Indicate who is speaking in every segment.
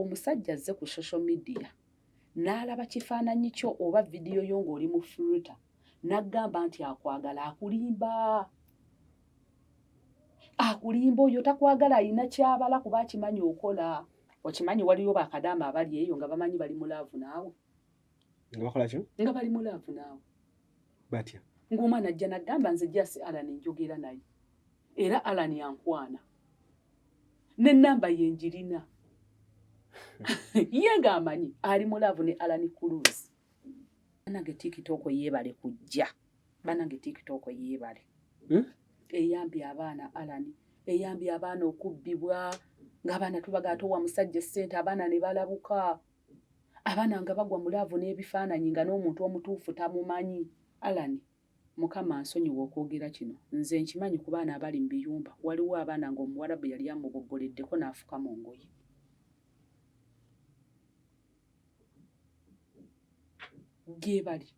Speaker 1: omusajja azze ku social media n'alaba kifaananyi kyo oba vidiyo yo ng'oli mu filter n'aggamba nti akwagala, akulimba oyo takwagala ayina kyabala kuba akimanyi okola. Okimanyi waliyo bakadaama abali eyo nga bamanyi bali mu laavu naawe.
Speaker 2: Nga bakola ki?
Speaker 1: Nga bali mu laavu naawe.
Speaker 2: Batya?
Speaker 1: Ng'omwana ajja n'aggamba nze Jasi Allan njogera naye. Era Allan yankwana. N'ennamba ye njirina. Ye ng'amanyi ali mu laavu ne Allan Cruz. Banange TikTok yeebale kujja. Banange TikTok yeebale. Eyambye abaana Allan. Eyambye abaana okubbibwa. Ng'abaana tubaga atowa musajja ssente abaana ne balabuka. Abaana nga bagwa mu laavu n'ebifaananyi nga n'omuntu omutuufu tamumanyi. Allan, Mukama nsonyiwa okwogera kino. Nze nkimanyi ku baana abali mu biyumba. Waliwo abaana ng'omuwarabu yali amuboggoleddeko n'afuka mu ngoye. Gye bali.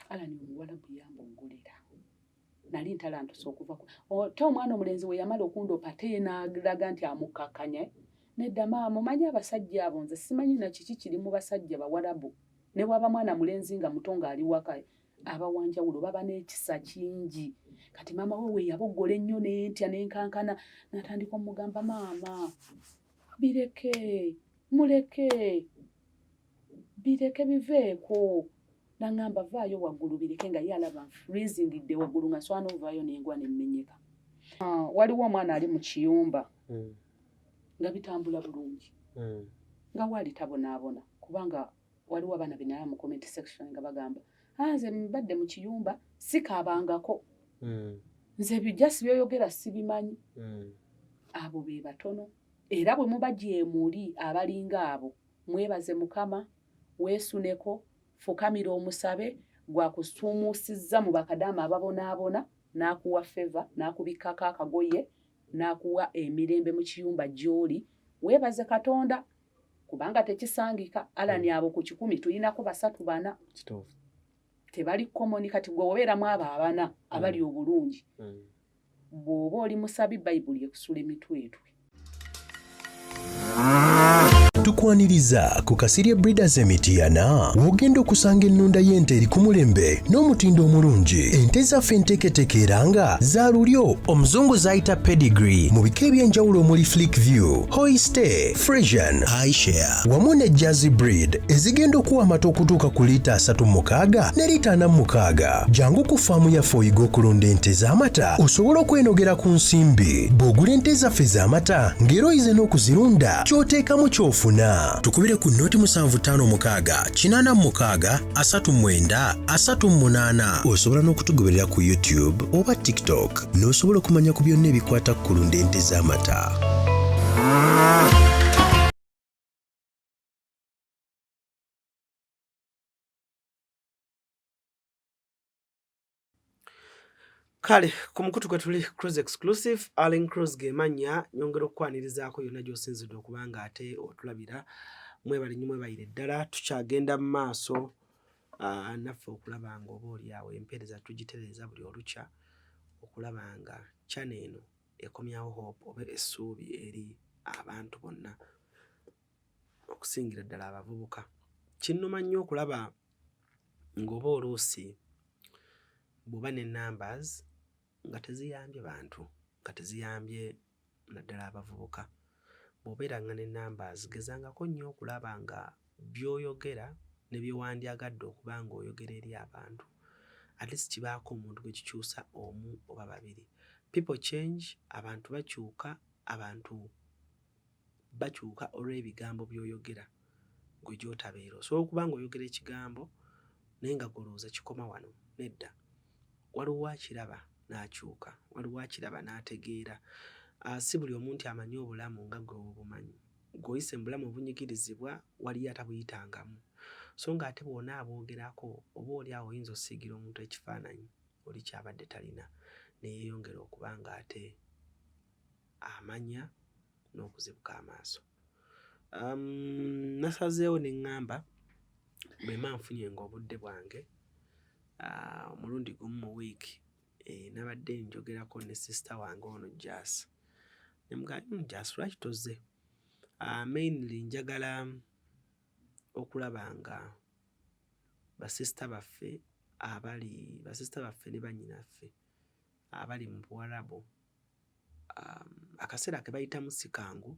Speaker 1: Allan omuwarabu yambongolera. Nali ntalantusa okuva ku te omwana omulenzi we yamala okundopa te n'alaga nti amukkakanya. Nedda maama omanyi abasajja abo nze simanyi na kiki kiri mu basajja bawarabu. Ne bw'aba mwana mulenzi nga muto ng'ali waka abawanjawulo baba n'ekisa kingi. Kati maama we yaboggola ennyo n'entya n'enkankana n'atandika omugamba maama bireke bireke biveeko. N'angamba vaayo waggulu bireke nga ye alaba freezingidde waggulu nga swana ovaayo n'engwa n'emmenyeka. Waliwo omwana ali mu kiyumba nga bitambula bulungi nga waali tabonaabona kubanga waliwo abaana be nalaba mu comment section nga bagamba nze mbadde mu kiyumba sikaabangako nze Jasi byoyogera sibimanyi. Abo be batono era bwe muba gye muli abalinga abo mwebaze Mukama weesuneko fukamira omusabe gwakusuumuusizza mu bakadaama ababonaabona n'akuwa feva n'akubikkako akagoye n'akuwa emirembe mu kiyumba gy'oli. Weebaze Katonda kubanga tekisangika. Allan abo ku 10 tulinako 3-4 tebali komoni. Kati gwe obeeramu abo 4 abali obulungi bw'oba oli musabi Bayibuli ekusula emitwetwe.
Speaker 3: Tukwaniriza ku Kasirye Breeders Emityana wogenda okusanga ennunda y'ente eri ku mulembe n'omutindo omulungi. Ente zaffe enteeketeeke era nga za lulyo omuzungu zayita pedigree mu bika ebyenjawulo omuli Flickview, Holstein, Friesian, Ayrshire wamu ne Jersey breed ezigenda okuwa amata okutuuka ku liita 36 ne liita 46. Jangu ku faamu yaffe oyiga okulunda ente z'amata osobola okwenogera ku nsimbi. Bw'ogula ente zaffe z'amata ng'era oyize n'okuzirunda ky'oteekamu ky'ofuna. Tukubire ku noti 75 86 39 38. Osobola n'okutugoberera ku YouTube oba TikTok n'osobola okumanya ku byonna ebikwata ku kulunda ente z'amata.
Speaker 2: Kale ku mukutu kwe tuli Cruise Exclusive Allan Cruz gemanya nyongera okwanirizaako yonna gy'osinzidde okubanga ate otulabira. Mwebale nnyo mwebayire ddala tukyagenda mu maaso naffe okulaba nga oba oli awo empeereza tugitereeza buli olukya okulaba nga channel eno ekomyawo hope oba essuubi eri abantu bonna okusingira ddala abavubuka. Kinnuma nnyo okulaba ng'oba oluusi bw'oba ne numbers nga teziyambye bantu, nga teziyambye naddala abavubuka. Bw'obeera nga ne numbers gezangako nnyo okulaba nga by'oyogera ne byewandyagadde okuba nga oyogera eri abantu at least kibaako omuntu gwe kikyusa omu oba babiri. People change, abantu bakyuka olw'ebigambo by'oyogera gwe gy'otabeera. Osobola okuba nga oyogera ekigambo naye nga golooza kikoma wano. Nedda, waliwo akiraba n'akyuka, waliwo akiraba n'ategeera. Si buli omuntu amanyi obulamu nga gwe obumanyi. Gw'oyise mu bulamu obunyigirizibwa waliyo atabuyitangamu. So nga ate bw'ona aboogerako oba oli awo oyinza osiigira omuntu ekifaananyi oli kyabadde talina ne yeeyongera okuba nga ate amanya n'okuzibuka amaaso. Nasazeewo ne ŋŋamba bwe mba nfunyenga obudde bwange omulundi gumu mu wiiki nabadde njogerako ne sisita wange ono Jasi. Ne mugamba Jasi lwaki tozze? Mainly njagala okulaba nga basista baffe ne bannyinaffe abali mu Buwarabu akaseera ke bayitamu si kangu,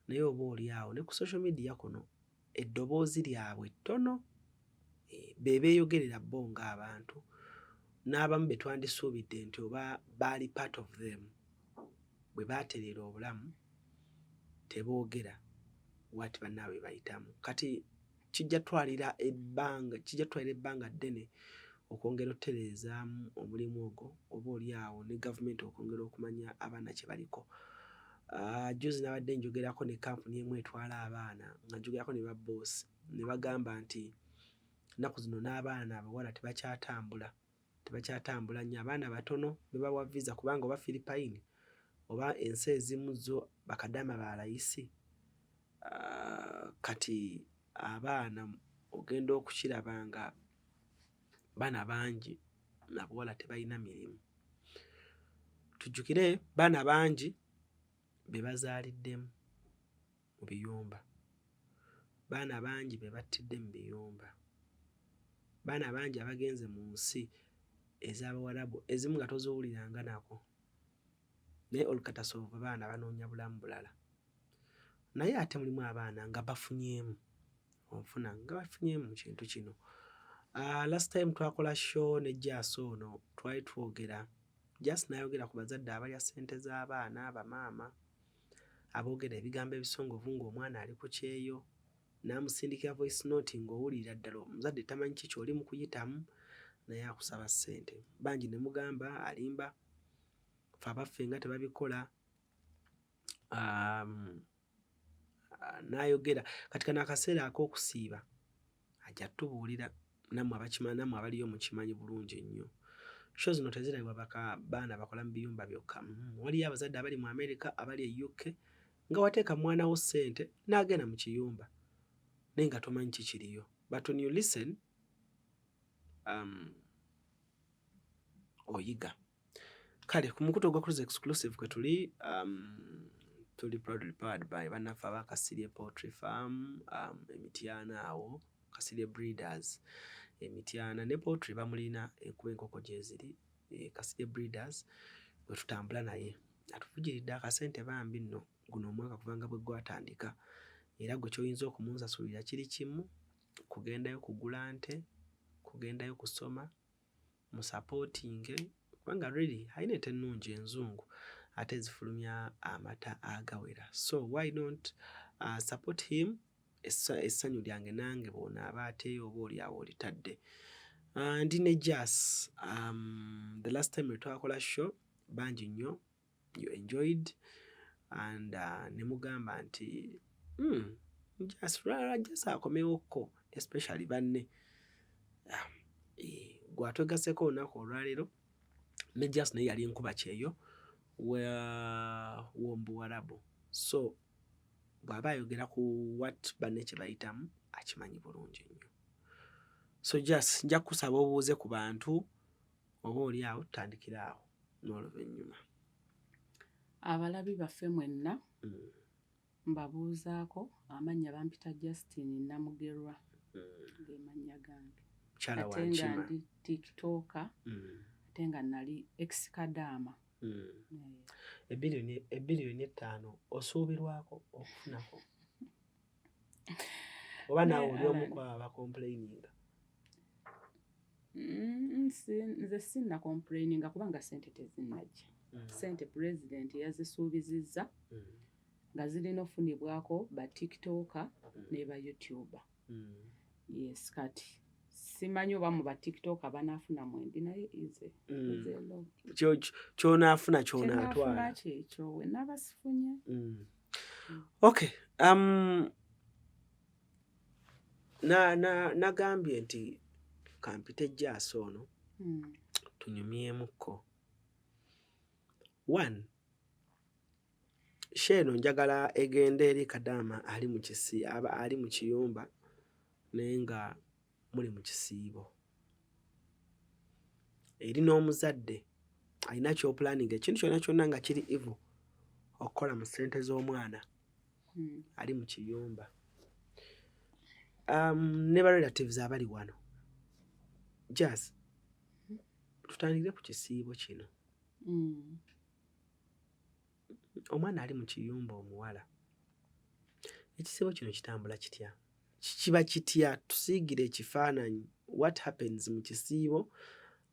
Speaker 2: naye oba oli awo ne ku social media kuno eddoboozi lyabwe ttono, be beeyogerera bo ng'abantu, n'abamu be twandisuubidde nti oba baali part of them bwe baatereera obulamu teboogera wati bannaabwe bayitamu. Kati kijja twalira ebbanga ddene okwongera okutereezaamu omulimu ogwo, oba oli awo ne gavumenti okwongera okumanya abaana kye baliko. Juzi nabadde njogerako ne kampuni emu etwala abaana nga njogerako ne babboosi ne bagamba nti ennaku zino n'abaana abawala tebakyatambula nnyo, abaana batono be bawa visa kubanga oba Philippine oba ensi ezimu zo bakadama balayisi. Kati abaana ogenda okukiraba nga baana bangi abawala tebalina mirimu. Tujjukire baana bangi be bazaaliddemu mu biyumba, baana bangi be battidde mu biyumba, baana bangi abagenze mu nsi ez'Abawarabu ezimu nga toziwuliranga nako, naye olukatasoova baana banoonya bulamu bulala. Naye ate mulimu abaana nga bafunyeemu mu kintu kino. Last time twakola show ne Jaasi ono twali twogera, Jaasi n'ayogera ku bazadde abalya ssente z'abaana, bamaama aboogera ebigambo ebisongovu ng'omwana ali ku kyeyo, n'amusindikira voice note ng'owulira ddala omuzadde tamanyi ki ky'oli mu kuyitamu naye akusaba ssente. Bangi ne mugamba alimba, ffe abaffe nga tebabikola. N'ayogera kati kano akaseera ak'okusiiba ajja tubuulira nammwe abakimanyi, nammwe abaliyo mukimanyi bulungi ennyo. Show zino tezirabibwa baana bakola mu biyumba byokka. Waliyo abazadde abali mu America, abali e UK, nga wateeka mwana wo ssente n'agenda mu kiyumba naye nga tomanyi kikiriyo. But when you listen, oyiga. Kale ku mukutu ogwa Cruise Exclusive kwe tuli, tuli proudly powered by bannaffe aba Kasirye Poultry Farm, Emityana awo, Kasirye Breeders. Emityana ne Poultry bamulina kuba enkoko gye ziri, Kasirye Breeders bwe tutambula naye. Atuvugiridde akasente bambi nno guno omwaka kubanga bwe gwatandika, era gwe ky'oyinza okumunsasulira kiri kimu, kugendayo kugula nte, kugendayo kusoma, musapootinge, kubanga really ayina ente ennungi enzungu ate zifulumya amata agawera. So why not support him? Essanyu lyange nange bw'onaaba ate oba oli awo olitadde. Ndi ne Jaasi, the last time we twakola show bangi nnyo, you enjoyed, and ne mugamba nti Jaasi akomewokko, especially banne. Gwatwegaseko olunaku olwaleero ne Jaasi naye yali enkuba kyeyo w'omu Buwarabu. So bw'aba ayogera ku what banne kye bayitamu akimanyi bulungi nnyo. So Jaasi nja kukusaba obuuze ku bantu oba oli awo tutandikira awo n'oluvannyuma.
Speaker 1: Abalabi baffe mwenna mbabuuzaako, amannya bampita Justin Namugerwa, ge mannya gange.
Speaker 2: Mukyala wa
Speaker 1: Ate
Speaker 2: Nkima.
Speaker 1: nga ndi TikToker, ate nga nali ex-Kadaama.
Speaker 2: Ebbiliyoni 5 osuubirwako okufunako? Oba naawe oli omu ku abo abakomplaininga?
Speaker 1: Nze sinna complaininga kubanga ssente tezinnajja. Ssente pulezidenti yazisuubizizza nga zirina ofunibwako ba TikToker ne ba YouTuber. Yes, kati simanyi oba mu ba TikToker banaafuna mwendi naye ize
Speaker 2: Ky'onaafuna ky'onaatwala.
Speaker 1: Kyekyo we naaba sifunye.
Speaker 2: Okay. Nagambye nti kampite Jaasi ono tunyumyemukko. One, sheeno njagala egenda eri Kadaama ali mu kiyumba naye nga muli mu kisiibo. Eri n'omuzadde alina ky'opulaninga, ekintu kyonna kyonna nga kiri evil okukola mu ssente z'omwana ali mu kiyumba. Ne ba relatives abali wano Jazz, tutandikire ku kisiibo kino. Omwana ali mu kiyumba omuwala, ekisiibo kino kitambula kitya? Kiba kitya? Tusiigire ekifaananyi what happens mu kisiibo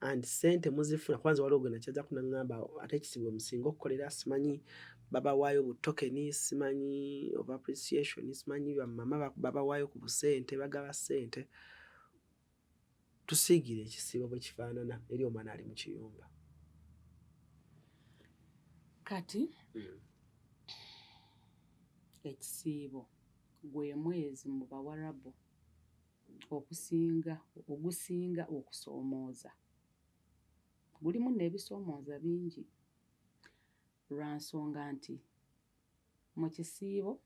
Speaker 2: and sente muzifuna. Kwanza waliwo gwe nakyaza kunaŋŋamba ate ekisiibo musinga okukolera, simanyi babawaayo bu tokeni, simanyi of appreciation, simanyi bamama babawaayo ku busente, bagaba ssente. Tusiigire ekisiibo bwe kifaanana eri omwana ali mu kiyumba.
Speaker 1: Kati ekisiibo gwe mwezi mu Bawarabu ogusinga okusoomooza. Gulimu n'ebisoomooza bingi lwa nsonga nti mu kisiibo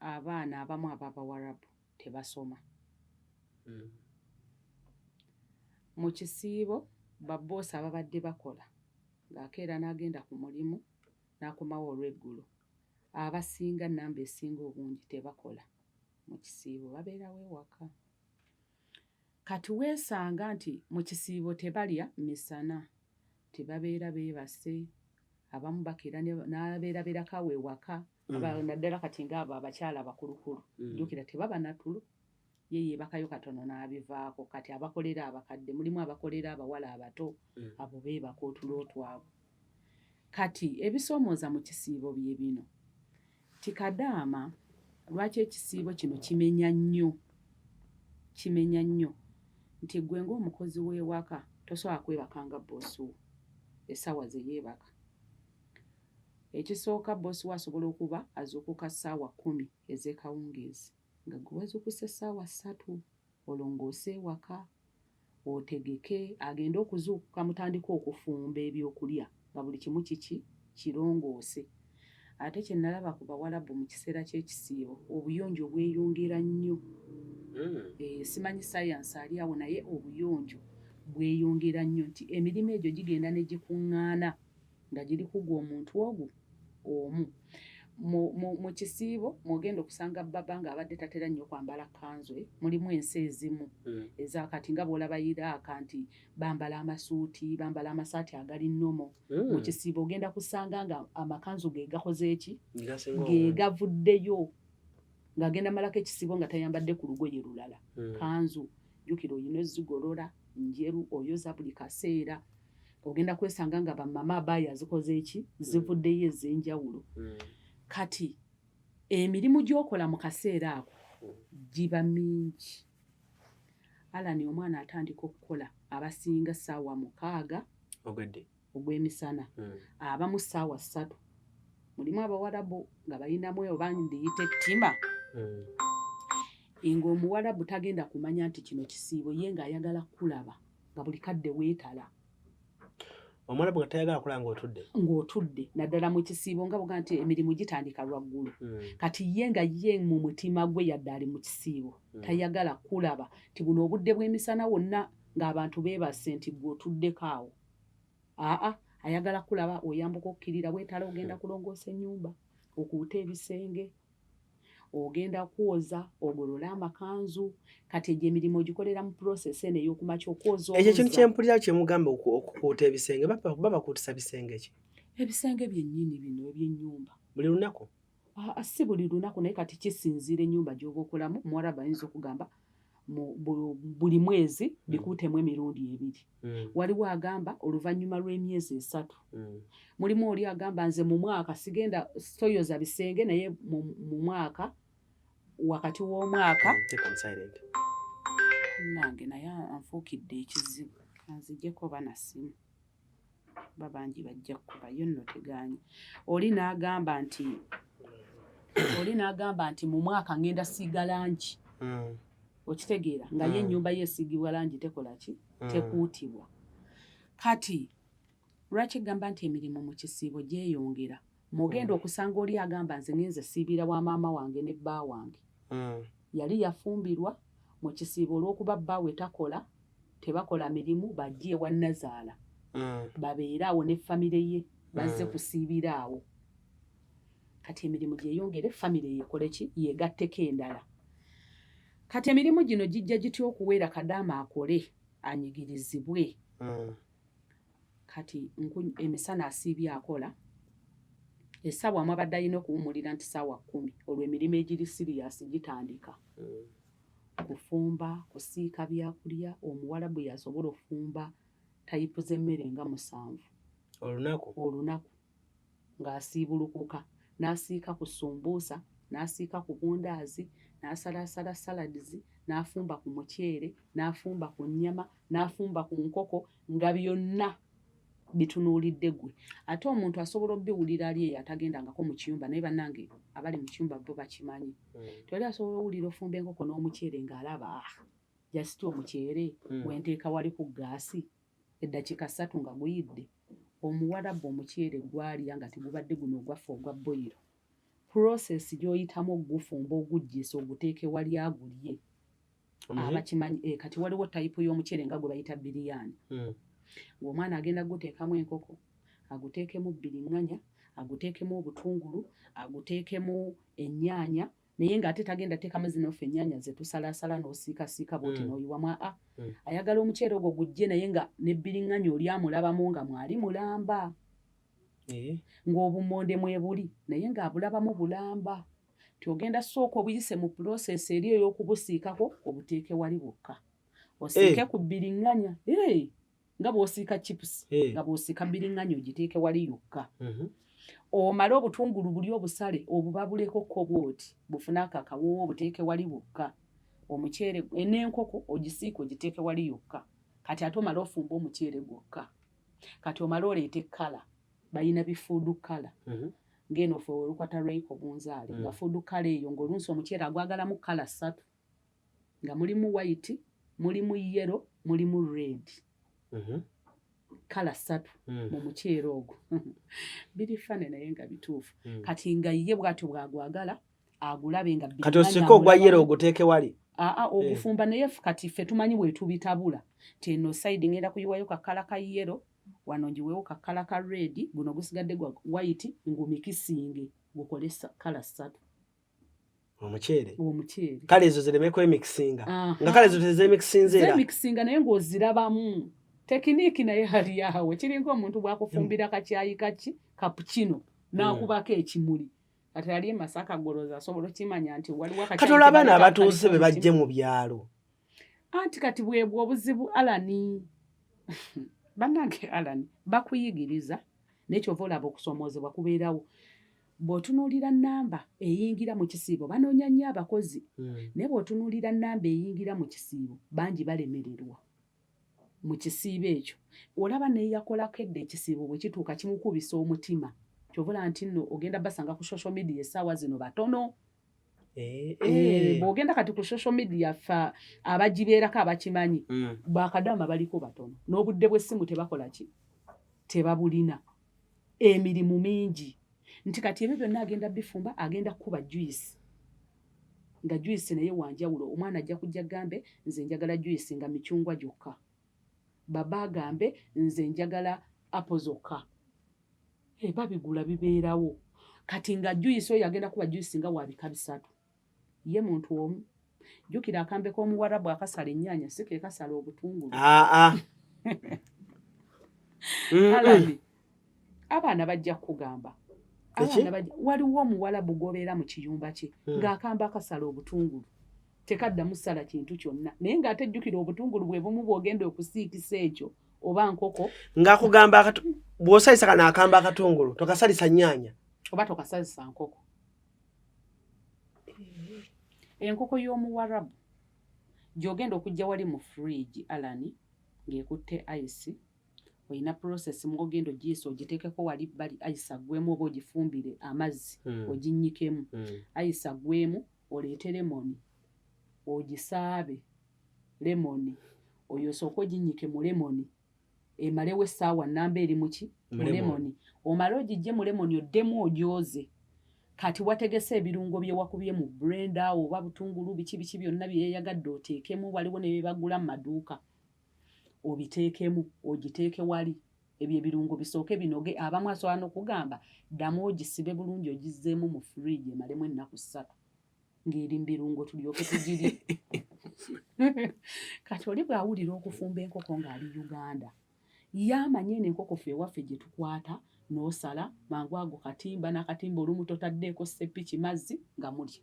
Speaker 1: abaana abamu ab'Abawarabu tebasoma. Mu kisiibo babboosi ababadde bakola ng'akeera n'agenda ku mulimu n'akomawo olw'eggulu, abasinga nnamba esinga obungi tebakola mu kisiibo, babeerawo ewaka. Kati weesanga nti mu kisiibo tebalya misana, tebabeera beebase, abamu bakeera n'abeerabeerako awo ewaka. Naddala kati ng'abo abakyala abakulukulu jjukira tebaba na tulo, ye yeebakayo katono n'abivaako. Kati abakolera abakadde mulimu abakolera abawala abato, abo beebaka otulo twabwe. Kati ebisoomooza mu kisiibo bye bino. Tikadaama lwaki ekisiibo kino kimenya nnyo nti gwe ng'omukozi w'ewaka tosobola kwebakanga boosi wo essaawa ze yeebaka. Ekisooka boosi we asobola okuba azuukuka ssaawa 10 ez'ekawungeezi, nga gwe wazuukuse ssaawa 3 olongoose ewaka otegeke agende okuzuukuka mutandika okufumba ebyokulya nga buli kimu kirongoose. Ate kye nalaba ku Bawarabu mu kiseera ky'ekisiibo obuyonjo bweyongera nnyo. Simanyi sayansi ali awo naye obuyonjo bweyongera nnyo nti emirimu egyo gigenda ne gikuŋŋaana nga giri kugwa omuntu ogwo omu. Mu kisiibo mwogenda okusanga baba ng'abadde tatera nnyo kwambala kanzu, mulimu ensi ezimu ezakati nga bw'olaba Iraaka nti bambala amasuuti, bambala amasaati agali nnomo. Mu kisiibo ogenda kusanga nga amakanzu ge gakoze eki? Ge gavuddeyo, ng'agenda malako ekisiibo nga tayambadde ku lugoye lulala. Kanzu jjukira oyina ezzigolola njeru oyoza buli kaseera. Ogenda kwesanga nga bamama abaaya zikoze eki? Zivuddeyo ez'enjawulo. Kati emirimu gy'okola mu kaseera ako giba mingi. Alani omwana atandika okukola abasinga ssaawa 6 ogw'emisana, abamu ssaawa 3. Mulimu Abawarabu nga balinamu oba ndiyita ettima. Ng'Omuwarabu tagenda kumanya nti kino kisiibo, ye ng'ayagala kulaba nga buli kadde weetala.
Speaker 2: Omwarabu nga tayagala kulaba
Speaker 1: ng'otudde naddala mu kisiibo nga buga nti emirimu gitandika lwaggulu. Kati ye nga ye mu mutima gwe yadde ali mu kisiibo tayagala kulaba nti buno obudde bw'emisana wonna ng'abantu beebase nti gwe otuddeko awo. Ayagala kulaba oyambuka okkirira weetala, ogenda kulongoosa ennyumba, okuuta ebisenge, ogenda kwoza, ogolola amakanzu. Kati egyo emirimu ogikolera mu process eno ey'okumakya okwoza.
Speaker 2: Ekyo kintu kyempulira kye mugamba okukuuta ebisenge, babakuutisa bisenge ki?
Speaker 1: Ebisenge byennyini bino eby'ennyumba.
Speaker 2: Buli lunaku?
Speaker 1: Si buli lunaku, naye kati kisinziira ennyumba gy'oba okolamu. Muwarabu ayinza okugamba buli mwezi bikuutemu emirundi 2. Waliwo agamba oluvannyuma lw'emyezi 3. Mulimu oli agamba nze mu mwaka sigenda soyoza bisenge, naye mu mwaka wakati w'omwaka nange naye anfuukidde ekizibu, kanzijjeko banasimu babangi bajja kubayo nno teganye. Oli n'agamba nti mu mwaka ngenda siga langi. Okitegeera nga ye ennyumba yeesiigibwa langi tekola ki? Tekuutibwa. Kati lwaki gamba nti emirimu mu kisiibo gyeyongera? Mugenda okusanga oli agamba nze ngenze siibira wa maama wange ne bba wange. Yali yafumbirwa mu kisiibo olw'okuba bbaawe takola, tebakola mirimu, bajje ewa Nazaala babeere awo ne famire ye bazze kusiibira awo. kati emirimu gyeyongere famire yekole ki yegatteko endala kati emirimu gino gijja gitya okuweera Kadaama akole anyigirizibwe kati emisana asiibye akola essaawa mwabadde alina okuwumulira nti ssaawa 10 olwo emirimu egiri siriyasi gitandika kufumba kusiika byakulya omuwala bwe yasobola okufumba tayipu z'emmere nga 7 olunaku ng'asiibulukuka n'asiika ku sumbuusa n'asiika ku bundaazi n'asalaasala saladizi n'afumba ku muceere n'afumba ku nnyama n'afumba ku nkoko nga byonna bitunuulidde gwe ate omuntu asobola obbiwulira ali eyo atagendangako mu kiyumba naye bannange abali mu kiyumba bo bakimanyi tewali asobola owulira ofumba enkoko n'omuceere ng'alaba jasiti omuceere wenteeka wali ku gaasi eddakiika 3 nga guyidde omuwarabu omuceere gwalya nga tegubadde guno ogwaffe ogwa boyiro process gy'oyitamu ogufumba oguggiisa oguteeke wali agulye abakimanyi kati waliwo tayipu y'omuceere nga gwe bayita biriyani ng'omwana agenda guteekamu enkoko aguteekemu bbiriŋŋanya aguteekemu obutungulu aguteekemu ennyaanya naye ng'ate tagenda teekamu zinoffe ennyaanya ze tusalaasala n'osiikasiika bwoti n'oyiwamu ayagala omuceere ogwo gujje naye nga n'ebbiriŋŋanya oli amulabamu nga mwali mulamba ng'obumonde mwebuli naye ng'abulabamu bulamba tiogenda sooka obuyise mu process eri ey'okubusiikako obuteeke wali bwokka osiike ku bbiriŋŋanya nga bw'osiika chips nga bw'osiika bbiriŋŋanya ogiteeke wali yokka omale obutungulu buli obusale obubabulekokko bwoti bufune akakawo obuteeke wali bwokka omuceere n'enkoko ogisiika ogiteeke wali yokka kati ate omale ofumba omuceere gwokka kati omale oleete kkala bayina bifuudu kkala ng'eno ffe olukwata lw'eiko bunzaale nga fuudu kkala eyo ng'olunsi omuceere agwagalamu kkala 3 nga mulimu white mulimu yellow mulimu red kkala 3 mu muceere ogwo biri fane naye nga bituufu kati nga ye bw'atyo bw'agwagala agulabe nga
Speaker 2: kati osika ogwa yellow oguteeke wali
Speaker 1: ogufumba naye kati ffe tumanyi bwe tubitabula teno side ngenda kuyiwayo kakkala ka yellow wano njiweewo kakkala ka red guno gusigadde gwa white ngumikisinge gukole kkala 3
Speaker 2: omuceere
Speaker 1: kale
Speaker 2: ezo ziremeko emikisinga nga kale ezo tezemikisinga
Speaker 1: naye ng'ozirabamu tekiniiki naye hali awo kiringa omuntu bw'akufumbira kakyayi kaki kapuchino n'akubako ekimuli kati ali e Masaka goloza asobola okimanya nti waliwo
Speaker 2: kati olwo abaana abatuuse be bajje mu byalo
Speaker 1: anti kati bwebwe obuzibu alani bannange alani bakuyigiriza n'ekyova olaba okusomoozebwa kubeerawo bw'otunuulira nnamba eyingira mu kisiibo banoonya nnyo abakozi naye bw'otunuulira nnamba eyingira mu kisiibo bangi balemererwa mu kisiibo ekyo olaba naye yakolako edda ekisiibo bwe kituuka kimukubisa omutima kyovula nti nno ogenda basanga ku social media essaawa zino batono bw'ogenda kati ku social media fa abagibeerako abakimanyi bakadaama baliko batono n'obudde bw'essimu tebakola ki tebabulina emirimu mingi nti kati ebyo byonna agenda bifumba agenda kuba juice nga juice naye wanjawulo omwana ajja kujja gambe nze njagala juice nga micungwa gyokka baba agambe nze njagala apple zokka babigula bibeerawo kati nga juice oyo agenda kuba juice nga wabika 3 ye muntu omu jjukira akambe k'omuwarabu akasala ennyaanya si ke kasala obutungulu alani abaana bajja kugamba waliwo omuwalabu gobeera mu kiyumba kye ng'akamba akasala obutungulu tekaddamu ssala kintu kyonna naye ng'ate jjukira obutungulu bwe bumu bw'ogenda okusiikisa ekyo oba nkoko
Speaker 2: ng'akugamba bw'osalisa kana akamba akatungulu tokasalisa nnyaanya
Speaker 1: oba tokasalisa nkoko enkoko y'omuwarabu gy'ogenda okujja wali mu fridge alani ng'ekutte ice olina process mwogenda ogiyisa ogiteekeko wali bali ice agwemu oba ogifumbire amazzi oginnyikemu ice agwemu oleete lemoni ogisaabe lemoni oyo osooka oginnyike mu lemoni emalewo essaawa nnamba eri muki mu lemoni omale ogijje mu lemoni oddemu ogyoze kati wategese ebirungo bye wakubye mu blender oba butungulu biki byonna byeyagadde oteekemu waliwo ne bye bagula mu maduuka obiteekemu ogiteeke wali ebyo ebirungo bisooke binoge. Abamu asobola n'okugamba ddamu ogisibe bulungi ogizzeemu mu fridge emalemu ennaku 3 ng'eri mu birungo tulyoke tugirye. Kati oli bw'awulira okufumba enkoko ng'ali Uganda yaamanye eno enkoko ffe ewaffe gye tukwata n'osala mangu ago katimba n'akatimba olumu totaddeeko seppiki mazzi nga mulya.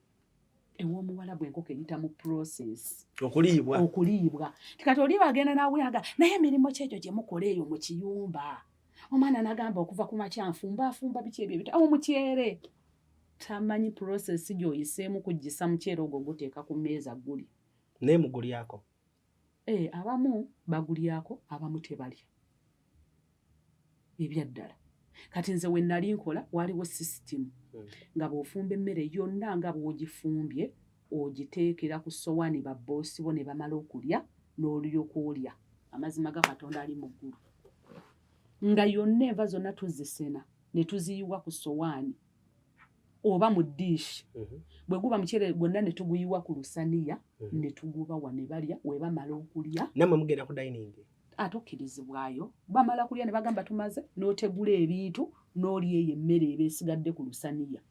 Speaker 1: Ew'omuwalabu enkoko eyita mu process okuliibwa. Kati oli bagenda n'awulaga naye emirimu kyegyo gye mukola eyo mu kiyumba. Omwana n'agamba okuva ku makya nfumba biki ebyo ebita omukyere. Tamanyi process gy'oyiseemu kugisa mukyere ogwo guteeka ku mmeeza guli.
Speaker 2: Naye mugulyako?
Speaker 1: Abamu bagulyako, abamu tebalya. Ebyaddala. Kati nze we nali nkola waliwo system nga bw'ofumba emmere yonna nga bw'ogifumbye ogiteekera ku ssowaani babboosi bo ne bamala okulya n'olyoka olya. Amazima ga Katonda ali mu ggulu. Nga yonna enva zonna tuzisena ne tuziyiwa ku ssowaani oba mu ddiishi. Bwe guba mukyere gwonna ne tuguyiwa ku lusaniya ne tugubawa ne balya we bamala okulya.
Speaker 2: Nammwe mugenda ku dining?
Speaker 1: Atokkirizibwayo. Bamala kulya ne bagamba tumaze n'otegula ebintu n'olya eyo emmere eba esigadde ku lusaniya.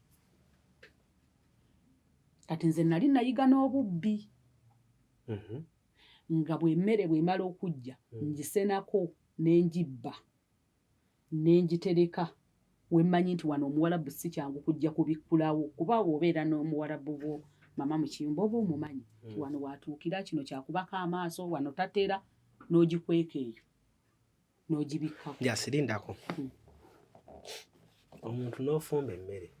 Speaker 1: Kati nze nali nayiga n'obubbi. Nga bw'emmere bw'emala okujja ngisenako n'engibba n'engitereka wemmanyi nti wano omuwalabu si kyangu kujja kubikkulawo kuba obeera n'omuwalabu bwo mama mu kiyumba oba omumanyi wano watuukira kino kyakubako amaaso wano tatera n'ogikweka eyo n'ogibikkako.
Speaker 2: Jasirindako omuntu n'ofumba emmere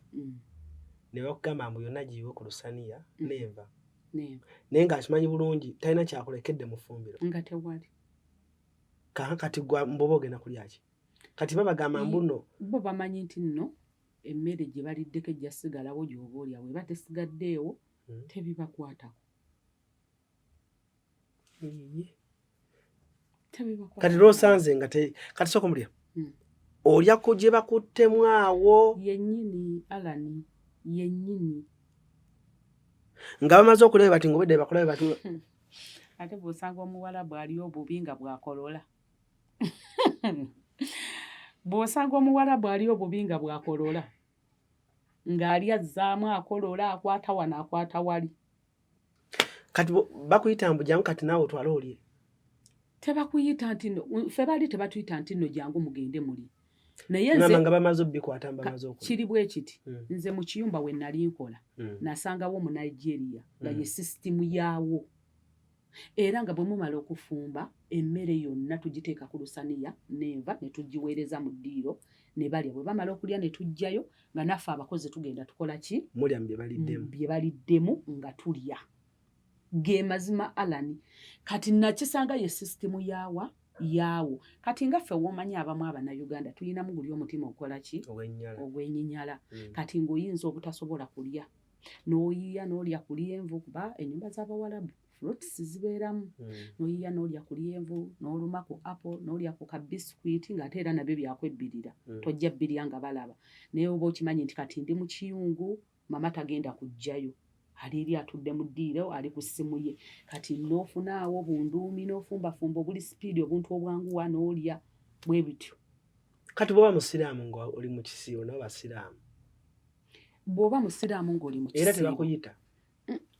Speaker 2: ne bakugamba mbu yonna giyiwe ku lusaniya n'enva naye ng'akimanyi bulungi talina kyakulekedde mu ffumbiro
Speaker 1: nga tewali.
Speaker 2: Kati gwa mboba ogenda kulya ki? Kati babagamba mbuno
Speaker 1: bo bamanyi nti nno emmere gye baliddeko ejja sigalawo gy'oba olya bw'eba tesigaddeewo tebibakwatako.
Speaker 2: Kati lw'osanze nga kati sooka mulya olya ku gye bakuttemu awo
Speaker 1: yennyini Alani yennyini
Speaker 2: nga bamaze okulaba bati ngobedde bakulabe bati.
Speaker 1: Ate bw'osanga omuwalabu ali obubi nga bwakolola bw'osanga omuwalabu ali obubi nga bwakolola ng'ali azzaamu akolola akwata wano akwata wali.
Speaker 2: Kati bakuyita mbu jangu kati naawe otwale olye?
Speaker 1: Tebakuyita nti nno ffe baali tebatuyita nti nno jangu mugende muli. Naye
Speaker 2: nze nga bamaze obbikwata bamaze okulya.
Speaker 1: Kiri bwe kiti nze mu kiyumba we nali nkola nasangawo mu Nigeria nga ye sisitimu yaawo. Era nga bwe mumala okufumba emmere yonna tugiteeka ku lusaniya n'enva ne tugiweereza mu ddiiro ne balya. Bwe bamala okulya ne tujjayo nga naffe abakozi tugenda tukola ki?
Speaker 2: Mulya bye
Speaker 1: baliddemu nga tulya. Ge mazima Alani. Kati nakisanga ye sisitimu yaawo. Kati nga ffe womanyi abamu Abannayuganda tulinamu guli omutima okola ki? Ogwenyinyala. Kati ng'oyinza obutasobola kulya. N'oyiya n'olya kulya envu kuba ennyumba z'Abawalabu fruits zibeeramu. N'oyiya n'olya kulya envu n'oluma ku apple n'olya ku kabisikuiti ng'ate era nabyo byakwebbirira. Tojja bbirya nga balaba. Naye oba okimanyi nti kati ndi mu kiyungu mama tagenda kujjayo. Ali eri atudde mu ddiiro ali ku ssimu ye. Kati n'ofunaawo bunduumi n'ofumbafumba obuli sipiidi obuntu obwanguwa n'olya bwe bityo.
Speaker 2: Kati bw'oba musiraamu nga oli mu kisiibo nabo basiraamu?
Speaker 1: Bw'oba musiraamu ng'oli mu kisiibo
Speaker 2: era tebakuyita?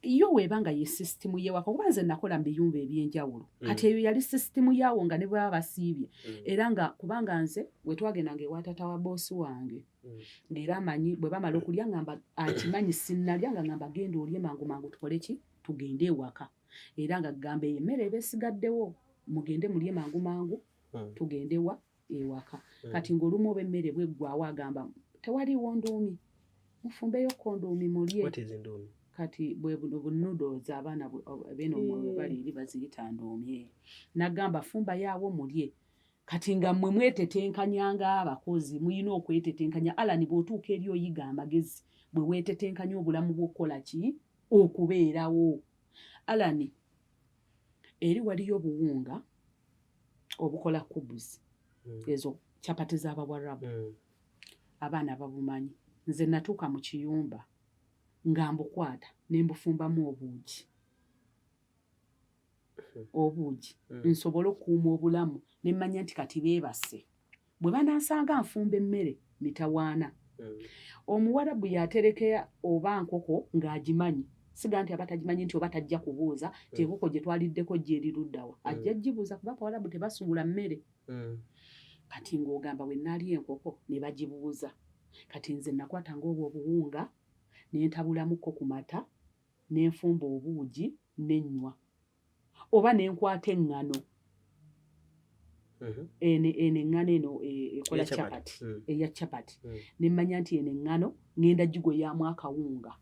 Speaker 1: Yo weeba nga ye sisitimu y'ewaka kuba nze nakola mu biyumba eby'enjawulo. Kati eyo yali sisitimu yaawo nga ne bw'aba basiibye. Era nga kubanga nze we twagendanga ewa taata wa boosi wange ng'era amanyi bwe bamala okulya ngamba akimanyi sinnalya nga ngamba genda olye mangu tukole ki? Tugende ewaka. Era nga gamba eyo emmere eba esigaddewo mugende mulye mangu tugende ewaka. Kati ng'olumu oba emmere bw'eggwaawo agamba tewaliiwo nduumi mufumbeyo konduumi mulye.
Speaker 2: What is nduumi?
Speaker 1: Kati bwe noodles abaana beno mwe bali eri baziyita nduumi. Nagamba fumba yaawo mulye. Kati nga mmwe mwetetenkanya abakozi muyina okwetetenkanya. Alani bw'otuuka eri oyiga amagezi bwe weetetenkanya obulamu bw'okukola ki? Okubeerawo. Alani eri waliyo obuwunga obukola kubuzi ezo chapati z'Abawarabu. Abaana babumanyi. Nze natuuka mu kiyumba nga mbukwata ne mbufumbamu obuugi nsobole okukuuma obulamu ne mmanya nti kati beebase bwe banansanga nfumba emmere mitawaana omuwarabu yaterekera oba nkoko ng'agimanyi siga nti abatagimanyi nti oba tajja kubuuza nti enkoko gye twaliddeko gyeri luddawa ajja gibuuza kuba abawarabu tebasuula mmere kati ng'ogamba we nnaali enkoko ne bagibuuza kati nze nakwata ng'obwo obuwunga ne ntabulamukko ku mata ne nfumba obuugi n'ennywa oba ne nkwata eŋŋano ene eŋŋano eno ekola capati eya capati ne mmanya nti eno eŋŋano ŋŋenda gigoyamu akawunga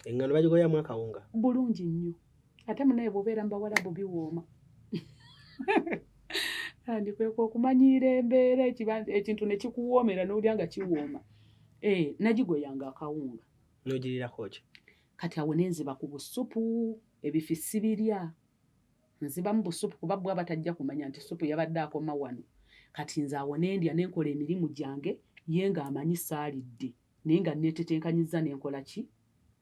Speaker 2: eŋŋano bagigoyamu akawunga
Speaker 1: bulungi nnyo ate munaye bw'obeera mu bawarabu biwooma ndikweka okumanyiira embeera ekintu ne kikuwoomera n'olya nga kiwooma nagigoyanga akawunga
Speaker 2: n'ogirirako ki
Speaker 1: kati awo ne nziba ku busupu ebifi sibirya nzibamu busupu kuba bwe batajja kumanya nti supu yabadde akoma wano kati nze awo ne ndya ne nkola emirimu gyange ye ng'amanyi saalidde naye nga neetetenkanyizza ne nkola ki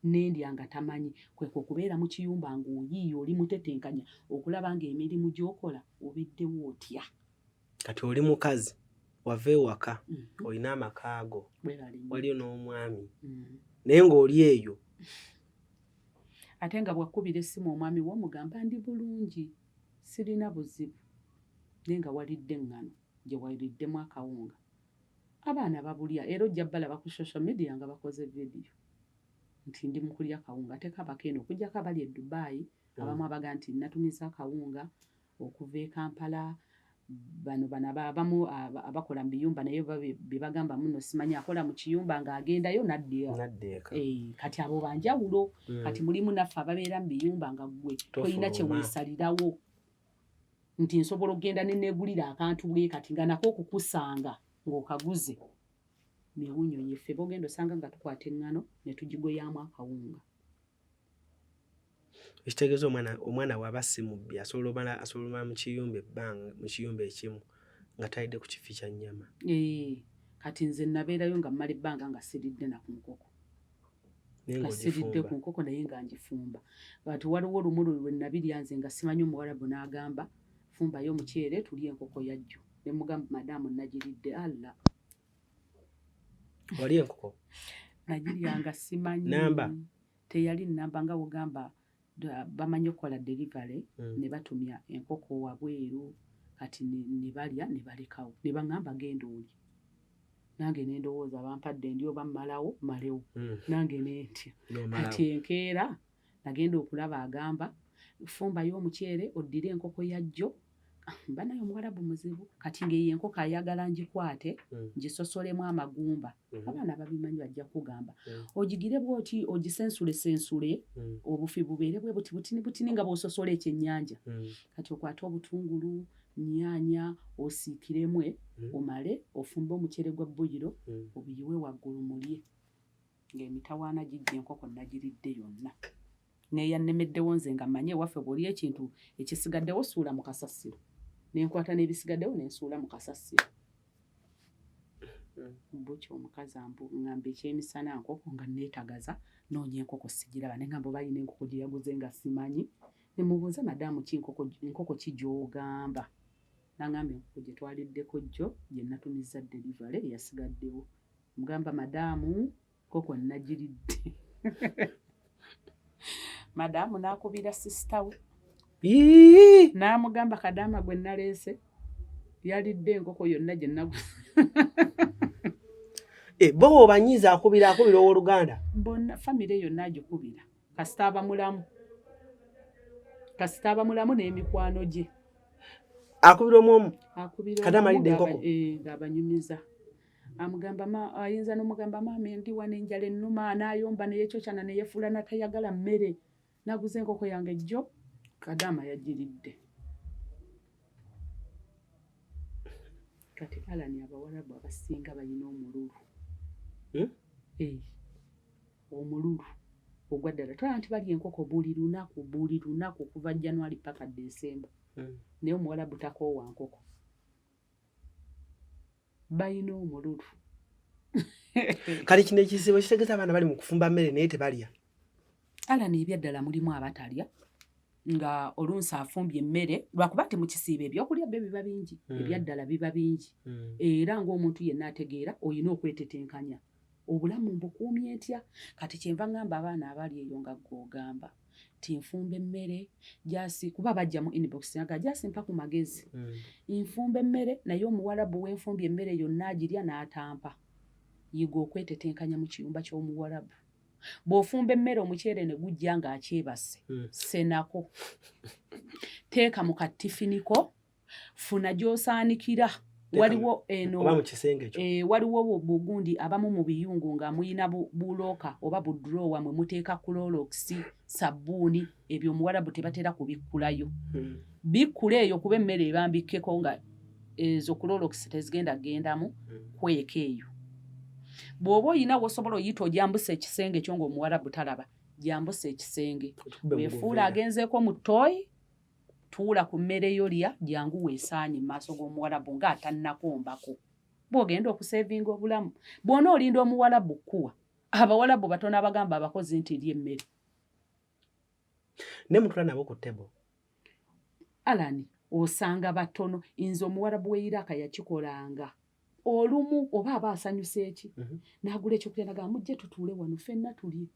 Speaker 1: ne ndya nga tamanyi kweka okubeera mu kiyumba ng'oyiiya oli mutetenkanya okulaba ng'emirimu gy'okola obiddewo otya
Speaker 2: kati oli mukazi wava ewaka olina amakaago waliyo n'omwami naye ng'oli eyo
Speaker 1: ate nga bwakubira essimu omwami w'omugamba ndi bulungi sirina buzibu naye nga walidde eŋŋano gye waliddemu akawunga abaana babulya era ojja balaba ku social media nga bakoze vidiyo nti ndi mu kulya kawunga ate kabako eno okujjako abali e Dubai abamu abaga nti natumiza akawunga okuva e Kampala bano abamu abakola mu biyumba naye be bagamba muno simanyi akola mu kiyumba ng'agendayo n'addeeka kati abo banjawulo kati mulimu naffe ababeera mu biyumba nga ggwe tolina kye weesalirawo nti nsobola okugenda ne neegulira akantu bwe kati nga nako okukusanga ng'okaguze miwunyo yeffe bogenda osanga nga tukwata eŋŋano ne tugigoyamu akawunga
Speaker 2: ekitegeeza omwana waba si mubbi asobola mu kiyumba ebbanga mu kiyumba ekimu nga talidde ku kifi kya nnyama
Speaker 1: kati nze nabeerayo nga mmala ebbanga nga siridde na ku nkoko nga siridde ku nkoko naye nga ngifumba kati waliwo olumu lwe nabirya nze nga simanyi omuwarabu n'agamba fumbayo omuceere tulye enkoko yajjo ne mugamba madamu nagiridde alla
Speaker 2: wali enkoko
Speaker 1: nagiryanga simanyi
Speaker 2: namba
Speaker 1: teyali namba nga wogamba bamanyi okukola delivery ne batumya enkoko wabweru kati ne balya ne balekawo ne baŋŋamba genda oli nange ne ndowooza bampadde ndi oba mmalawo malewo nange ne ntya kati enkeera nagenda okulaba agamba fumbayo omuceere oddire enkoko yajjo banayo omuwarabu muzibu kati ng'eyo enkoko ayagala ngikwate ngisosolemu amagumba abaana babimanyi bajja kugamba ogigire bw'oti ogisensule obufi bubeere bwe butini nga bw'ososola ekyennyanja kati okwate obutungulu nnyaanya osiikiremu omale ofumbe omuceere gwa boyiro obuyiwe waggulu mulye ng'emitawaana gijja enkoko nagiridde yonna neeyannemeddewo nze nga mmanyi ewaffe bw'oli ekintu ekisigaddewo suula mu kasasiro nenkwata n'ebisigaddewo nensuula mu kasasiro bukyo omukazi ngamba ekyemisana nkoko nga neetagaza noonya enkoko sigiraba ne ngamba oba yina enkoko gye yaguze nga simanyi ne mubuuza madamu ki enkoko ki gy'ogamba n'angamba enkoko gye twaliddeko jjo gye natumiza delivery yasigaddewo mugamba madamu nkoko nagiridde madamu n'akubira sisita we n'amugamba kadaama gwe naleese yalidde enkoko yonna gye naguze
Speaker 2: bo obanyiiza akubira ow'oluganda
Speaker 1: bonna famire yonna agikubira kasita aba mulamu n'emikwano gye
Speaker 2: akubira omwomu kadaama alidde enkoko
Speaker 1: ng'abanyumiza amugamba ayinza n'omugamba maama endi wano enjala ennuma n'ayomba neyeecocyana neyefuula natayagala mmere naguze enkoko yange jjo kadaama yagiridde kati alani abawarabu abasinga balina omululu omululu ogwa ddala twala nti balya enkoko buli lunaku kuva January paka December naye omuwarabu takoowa nkoko balina omululu
Speaker 2: kale kino ekizibu kitegeeza abaana bali mu kufumba mmere naye tebalya
Speaker 1: alani ebyaddala mulimu abatalya nga olunsi afumbye emmere lwakuba nti mu kisiibo ebyokulya bye biba bingi ebyaddala biba bingi era ng'omuntu yenna ategeera olina okwetetenkanya obulamu mbukuumye ntya kati kyenva ngamba abaana abali eyo nga gw'ogamba tinfumba emmere jasi kuba bajja mu inbox yaga jasi mpa ku magezi nfumba emmere naye omuwarabu wenfumbye emmere yonna agirya n'atampa yiga okwetetenkanya mu kiyumba ky'omuwarabu bw'ofumba emmere omuceere ne gujja ng'akyebase senako teeka mu katifiniko funa gy'osaanikira waliwo waliwo bugundi abamu mu biyungu nga muyina bulooka oba budrowa mwe muteeka Clorox sabbuuni ebyo omuwarabu tebatera kubikkulayo bikkula eyo kuba emmere ebambikkeko nga ezo Clorox tezigenda gendamu kweka eyo bw'oba oyina wosobola oyita ojambusa ekisenge kyo ng'omuwarabu talaba jambusa ekisenge weefuula agenzeeko mu ttooyi tuula ku mmere yo lya jangu weesaanye mu maaso g'omuwarabu ng'atannakombako bw'ogenda okuseevinga obulamu bw'ona olinda omuwarabu kkuwa abawarabu batono abagamba abakozi nti lya emmere
Speaker 2: ne mutula nabo ku ttebo
Speaker 1: alani osanga batono nze omuwarabu w'Iraka yakikolanga olumu oba aba asanyusa eki n'agula ekyokulya naga mujje tutuule wano ffenna tulye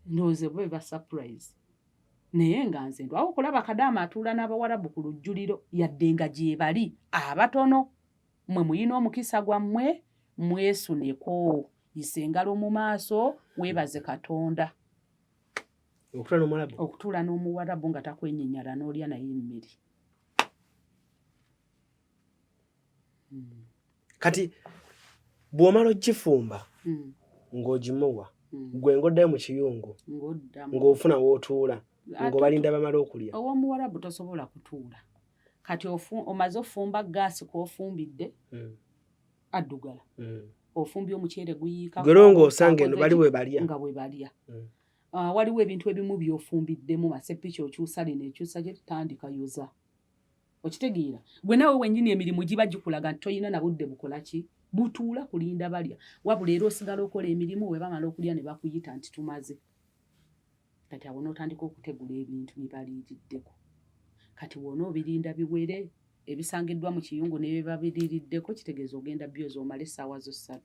Speaker 1: ndowooza bwe ba surprise naye nga nze ndwawo okulaba Kadaama atuula n'abawarabu ku lujjuliro yadde nga gye bali abatono mwe muyina omukisa gwammwe mwesuneko yisa engalo mu maaso weebaze Katonda okutuula n'omuwarabu nga takwenyenyala n'olya naye emmere
Speaker 2: kati bw'omala ogifumba ng'ogimuwa gwe ng'oddayo mu kiyungu ng'ofuna w'otuula ng'obalinda bamala okulya
Speaker 1: ow'omuwarabu tosobola kutuula kati omaze ofumba gaasi kw'ofumbidde addugala ofumbye omuceere guyiika
Speaker 2: gwero ng'osanga eno bali bwe balya
Speaker 1: nga bwe balya waliwo ebintu ebimu by'ofumbiddemu masepiki okyusa lino ekyusa gye tandika yoza okitegeera gwe nawe wennyini emirimu giba gikulaga nti toyina na budde bukola ki butuula kulinda balya wabula era osigala okola emirimu we bamala okulya ne bakuyita nti tumaze kati awo n'otandika okutegula ebintu bye baliiriddeko kati wona obirinda biwere ebisangiddwa mu kiyungu ne bye babiriiriddeko kitegeeza ogenda byoza omala essaawa zo 3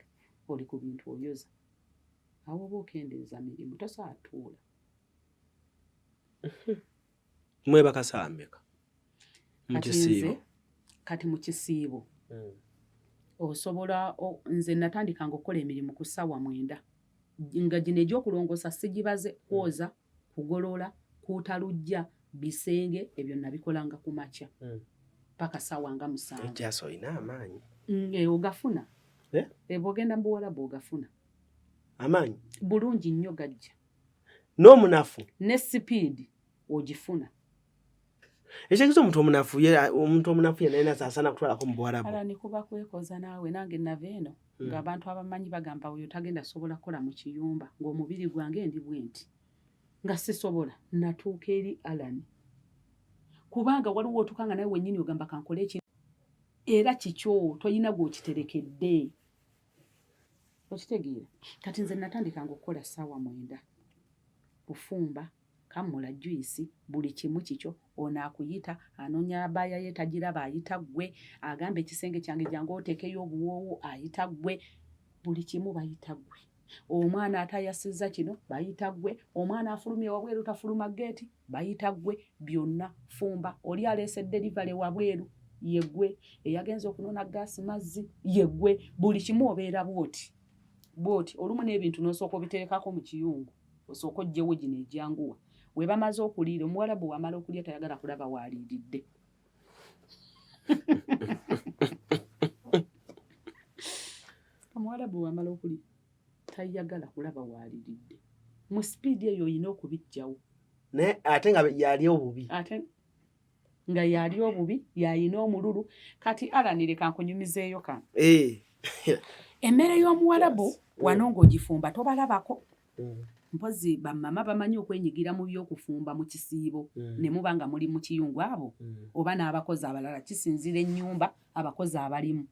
Speaker 1: oli ku bintu oyoza awo oba okendeeza mirimu tosobola tuula
Speaker 2: mwebaka saa mmeka mu kisiibo
Speaker 1: kati mu kisiibo osobola nze natandikanga okukola emirimu ku ssaawa 9 nga gino egy'okulongoosa sigibaze kwoza kugolola kuuta lujja bisenge ebyo nabikolanga ku makya paka ssaawa nga 7
Speaker 2: ejjaso olina amaanyi
Speaker 1: ogafuna bw'ogenda mu Buwarabu ogafuna
Speaker 2: amaanyi
Speaker 1: bulungi nnyo gajja
Speaker 2: n'omunafu
Speaker 1: ne sipiidi ogifuna
Speaker 2: ekyekizo omuntu omunafu yenna saasana kutwalako mu Buwarabu
Speaker 1: ala nikuba kwekoza naawe nange nava eno ng'abantu abamanyi bagamba oyo tagenda sobola kukola mu kiyumba ng'omubiri gwange ndi bwenti nga sisobola natuuka eri Alani kubanga waliwo otukanga nawe wennyini ogamba kankole eki era kikyo toyina gw'okiterekedde okitegeera kati nze natandikanga okukola ssaawa 9 kufumba kamula juisi buli kimu kikyo ono akuyita anoonya abaaya ye tagiraba ayita ggwe agamba ekisenge kyange jangu oteekeyo obuwoowo ayita ggwe buli kimu bayita ggwe omwana atayasizza kino bayita ggwe omwana afulumye wabweru tafuluma geeti bayita ggwe byonna fumba oli aleese derivale wabweru yeggwe eyagenza okunona gaasi mazzi yeggwe buli kimu obeera bwoti olumu n'ebintu n'osooka obiteekako mu kiyungu osooka oggyewo gino ejyanguwa we bamaze okuliira omuwarabu wamala okulya tayagala kulaba waaliiridde omuwarabu wamala okulya tayagala kulaba waaliiridde mu sipiidi eyo oyina okubijjawo
Speaker 2: naye ate nga yali obubi
Speaker 1: nga yali obubi yayina omululu kati Alani kankunyumizeeyo kano emmere y'omuwarabu wano ng'ogifumba tobalabako mpozi bamama bamanyi okwenyigira mu by'okufumba mu kisiibo ne muba nga muli mu kiyungu abo oba n'abakozi abalala kisinzira ennyumba abakozi abalimu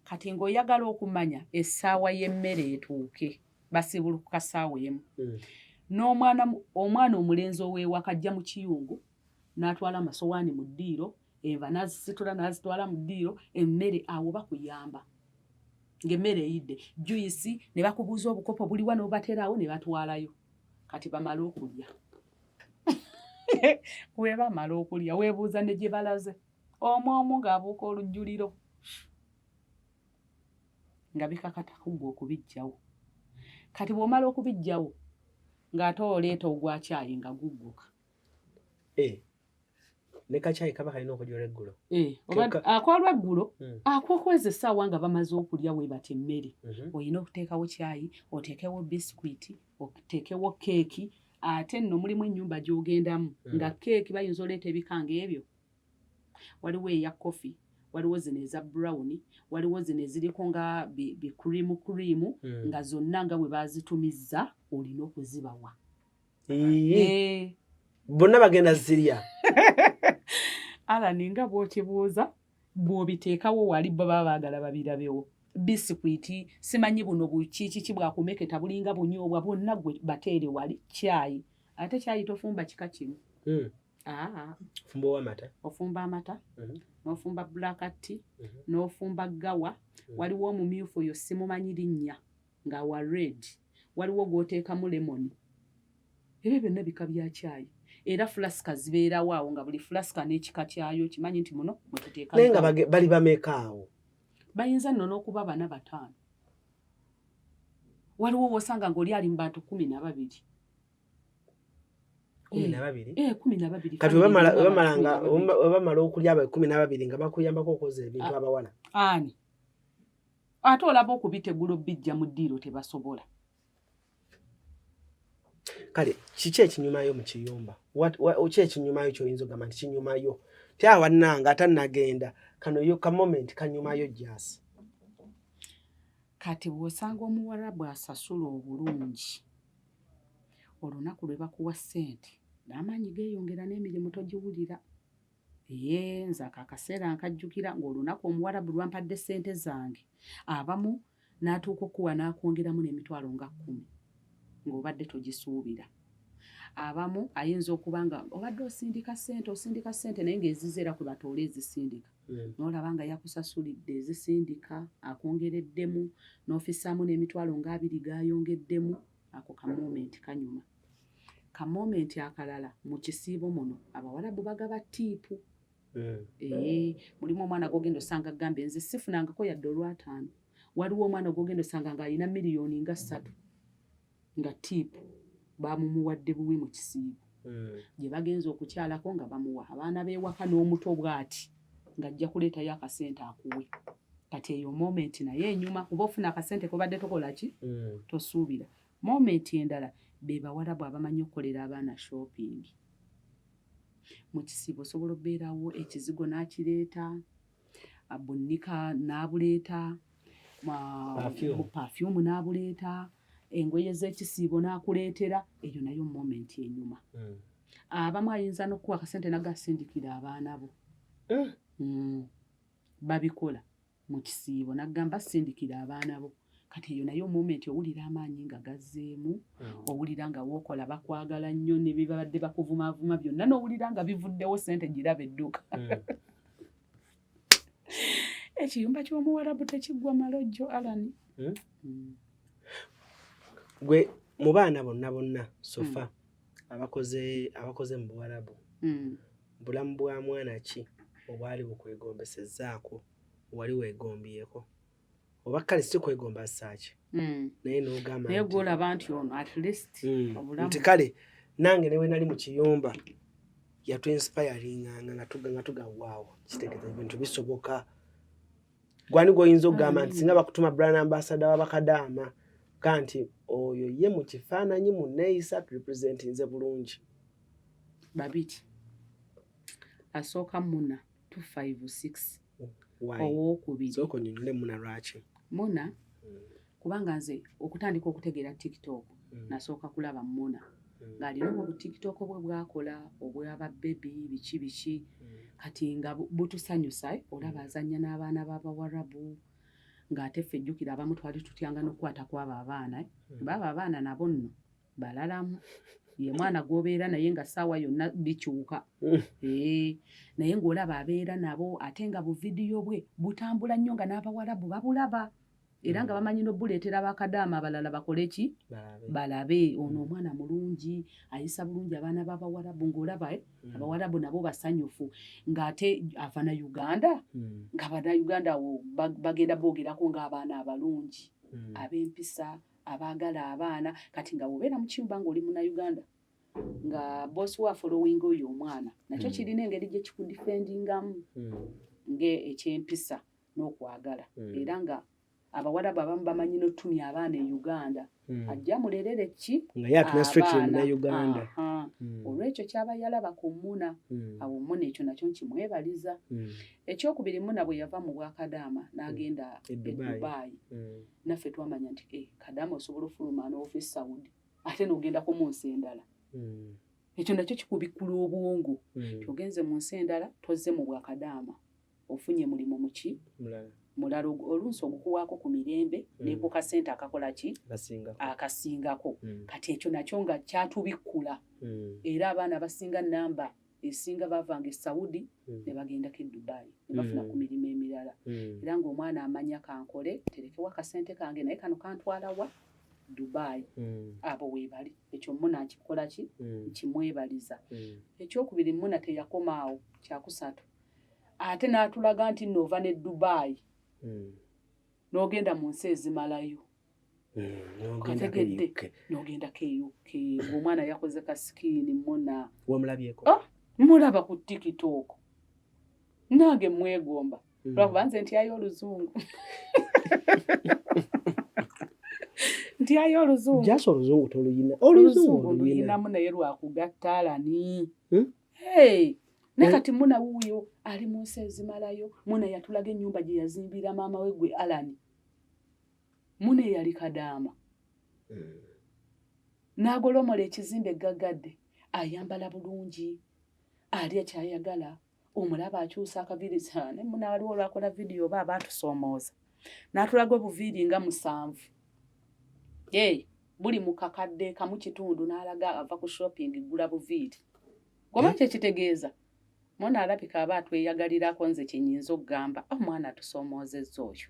Speaker 1: kati ng'oyagala okumanya essaawa y'emmere etuuke basibuluka ssaawa emu omwana omulenzi ow'ewaka ajja mu kiyungu n'atwala amasowaani mu ddiiro, enva n'azisitula n'azitwala mu ddiiro, emmere awo bakuyamba ng'emmere eyidde, juyisi ne bakubuuza obukopo buliwa n'obateraawo ne batwalayo, kati bamala okulya. We bamala okulya weebuuza ne gye balaze, omu ng'abuuka olujjuliro nga bikakata kuggwa okubiggyawo. Kati bw'omala okubiggyawo ng'ate oleeta ogwa caayi nga gugguka.
Speaker 2: Ne kacaayi kaba kalina okunywa eggulo.
Speaker 1: Akwolweggulo akwokweza essaawa nga bamaze okulya we bata emmere. Olina okuteekawo caayi, oteekewo bisikuiti, oteekewo keeki, ate nno mulimu ennyumba gy'ogendamu nga keeki bayinza oleeta ebikanga ebyo. Waliwo eya kofi, waliwo zino eza brown, waliwo zino eziriko nga bikurimu nga zonna nga bwe bazitumizza olina okuzibawa.
Speaker 2: Bonna bagenda zirya.
Speaker 1: Alani nga bw'okibuuza bw'obiteekawo wali baba baagala babirabewo. Bisikuiti simanyi buno bukiikiki bwakumeketa bulinga bunyoobwa bwonna gwe bateere wali caayi. Ate caayi tofumba kika kimu.
Speaker 2: Ofumba ow'amata.
Speaker 1: Ofumba amata, n'ofumba black tea, n'ofumba gawa. Waliwo omumyufu oyo simumanyi linnya nga wa red. Waliwo gw'oteekamu lemoni. Ebyo byonna bika bya caayi. Era fulasika zibeerawo awo nga buli fulasika n'ekika kyayo kimanyi nti muno mwe tuteeka.
Speaker 2: Naye nga bali bameeka awo?
Speaker 1: Bayinza nno n'okuba 4 5. Waliwo w'osanga ng'oli ali mu bantu 12.
Speaker 2: 12?
Speaker 1: 12.
Speaker 2: Kati webamala okulya aba 12 nga bakuyambako okoza ebintu abawala.
Speaker 1: Ani? Ate olaba okubitegula bijja mu ddiiro tebasobola.
Speaker 2: Kale, kiki ekinyumayo mu kiyumba? Ki ekinyumayo ky'oyinza ogamba nti kinyumayo? Tyawannanga atannagenda kano yo ka moment kanyumayo jasi.
Speaker 1: Kati bw'osanga omuwala bw'asasula obulungi, olunaku lwe bakuwa ssente n'amaanyi geeyongera n'emirimu togiwulira. Nze akaseera nkajjukira ng'olunaku omuwarabu lwampadde ssente zange, abamu n'atuuka okuwa n'akwongeramu n'emitwalo nga 10 ng'obadde togisuubira. Abamu ayinza okuba nga obadde osindika ssente naye ng'ezizeera kwe batoola ezisindika. N'olaba nga yakusasulidde ezisindika akwongereddemu n'ofissaamu n'emitwalo nga 20 gayongeddemu. Ako ka moment kanyuma. Ka moment akalala mu kisiibo muno abawarabu bagaba ttiipu. Mulimu omwana gw'ogenda osanga agambye nze sifunangako yadde $5. Waliwo omwana gw'ogenda osanga ng'alina miliyoni nga 3 nga ttiipu baamumuwadde buwi mu kisiibo. Gye bagenza okukyalako nga bamuwa abaana b'ewaka n'omuto bw'ati ng'ajja kuleetayo akasente akuwe. Kati eyo moment naye enyuma kuba ofuna akasente kobadde tokola ki? Tosuubira. Moment endala be bawarabu abamanyi okukolera abaana shopping. Mu kisiibo osobola obbeerawo ekizigo n'akireeta, abunnika n'abuleeta, perfume n'abuleeta, engoye z'ekisiibo n'akuleetera. Eyo nayo moment enyuma. Abamu ayinza n'okuwa akasente n'agasindikira abaana bo. Babikola mu kisiibo n'agamba sindikira abaana bo. Kati eyo nayo moment owulira amaanyi nga gazzeemu, owulira nga wookola bakwagala nnyo ne bibadde bakuvumaavuma byonna n'owulira nga bivuddewo ssente giraba edduka. Ekiyumba ky'omuwarabu tekiggwa malojjo Alani.
Speaker 2: Gwe mu baana bonna sofa abakoze mu buwarabu, bulamu bwa mwana ki obwali bukwegombesezzaako wali weegombyeko? Oba kale si kwegomba ssaaki naye n'ogamba
Speaker 1: naye gw'olaba nti ono at least obulamu
Speaker 2: nti kale nange newe nali mu kiyumba yatwensipayaringanga nga tugawaawo kitegeeza ebintu bisoboka. Gwani gw'oyinza okugamba nti singa bakutuma brand ambassador w'abakadaama kanti oyo ye mu kifaananyi mu neeyisa representinze bulungi?
Speaker 1: Babiti asooka Muna 256 owookubiri.
Speaker 2: Sooka onyonnyole Muna lwaki?
Speaker 1: Muna kubanga nze okutandika okutegeera TikTok nasooka kulaba Muna ng'alina obwo TikTok bwe bwakola obwaba bebi biki kati nga butusanyusa olaba azannya n'abaana b'abawarabu ng'ate ffe jjukira abamu twali tutyanga n'okukwata kw'abo abaana baba abaana nabo nno balalamu ye mwana gobeera naye nga ssaawa yonna bikyuka naye ng'olaba abeera nabo ate nga bu vidiyo bwe butambula nnyo nga n'abawalabu babulaba era nga bamanyi n'obuleetera bakadaama abalala bakole ki balabe ono omwana mulungi ayisa bulungi abaana b'abawalabu ng'olaba abawalabu nabo basanyufu ng'ate ava na Uganda nga bannayuganda awo bagenda boogerako ng'abaana abalungi ab'empisa abaagala abaana kati nga bw'obeera mu kiyumba ng'oli munnayuganda nga bosi wa following oyo omwana nakyo kirina engeri gye kikudifendingamu ng'ekyempisa n'okwagala era nga abawalabu abamu bamanyi n'otumya abaana e Uganda ajja mulerere ki
Speaker 2: nga yatuna street na Uganda
Speaker 1: olw'ekyo ky'abayalaba ku Muna awo Muna ekyo nakyo nkimwebaliza ekyokubiri Muna bwe yava mu Bwakadaama n'agenda e Dubai naffe twamanya nti Kadaama osobola ofuluma n'ofiisi Saudi ate n'ogendako mu nsi endala ekyo nakyo kikubikkula obwongo ogenze mu nsi endala tozze mu Bwakadaama ofunye mulimu muki mulala oluusi ogukuwaako ku mirembe ne ku kasente akakola ki akasingako kati ekyo nakyo nga kyatubikkula era abaana basinga namba esinga bavanga e Saudi ne bagendako e Dubai ne bafuna ku mirimu emirala era ng'omwana amanya kankole terekewo akasente kange naye kano kantwala wa Dubai abo weebali ekyo Muna nkikola ki nkimwebaliza ekyokubiri Muna teyakomaawo kyakusatu ate n'atulaga nti nova ne Dubai n'ogenda mu nsi ezimalayo kategedde n'ogendako eyo omwana yakoze ka sikiini Muna
Speaker 2: wamulabyeko
Speaker 1: mulaba ku TikTok nange mwegomba lwakuba nze ntyayo oluzungu ntyayo oluzungu
Speaker 2: jasa oluzungu toluyina
Speaker 1: oluzungu luyinamu naye lwakugatta Alani ne kati Muna wuuyo ali mu nsi ezimalayo Muna yatulaga ennyumba gye yazimbira maama we gwe Alani Muna yali Kadaama n'agolomola ekizimbe gaggadde ayambala bulungi alya kyayagala omulaba akyusa akaviiri ne Muna waliwo olwakola vidiyo oba abaatusoomooza n'atulaga obuviiri nga 7 buli mu kakadde kamu kitundu n'alaga ava ku shopping gula buviiri goba kyekitegeeza Muna alabika aba atweyagalirako nze kyenyinza okugamba omwana atusomoozezza oyo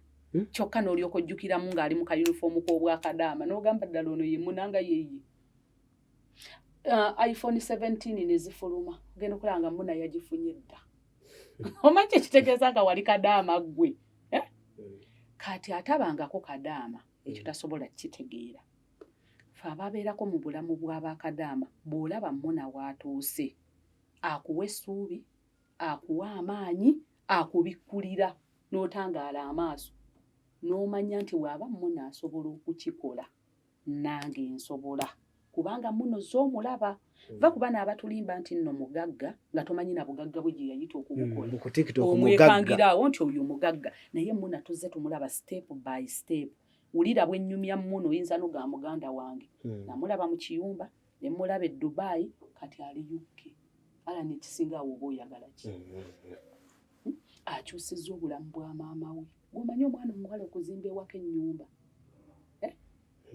Speaker 1: kyokka n'olyoka ojjukiramu ng'ali mu kayunifoomu k'Obwakadaama n'ogamba ddala ono ye Muna nga yeeye iPhone 17 ne zifuluma ogenda okulanga Muna yagifunye dda omanyi ekitegeeza nga wali Kadaama ggwe kati atabangako Kadaama ekyo tasobola kitegeera fe ababeerako mu bulamu bw'Abakadaama bw'olaba Muna waatuuse akuwa essuubi akuwa amaanyi akubikkulira n'otangaala amaaso n'omanya nti bw'aba Muna asobola okukikola nange nsobola kubanga Muna z'omulaba va kuba n'abatulimba nti nno mugagga nga tomanyi na bugagga bwe gye yayita okubukola omwekangiraawo nti oyo mugagga naye Muna tuzze tumulaba step by step wulira bwennyumya Muna oyinza n'oga muganda wange namulaba mu kiyumba ne mulaba e Dubai kati ali UK Alani kisinga oba oyagala ki akyusizza obulamu bwa maama we gwomanyi omwana omuwala okuzimba ewaka ennyumba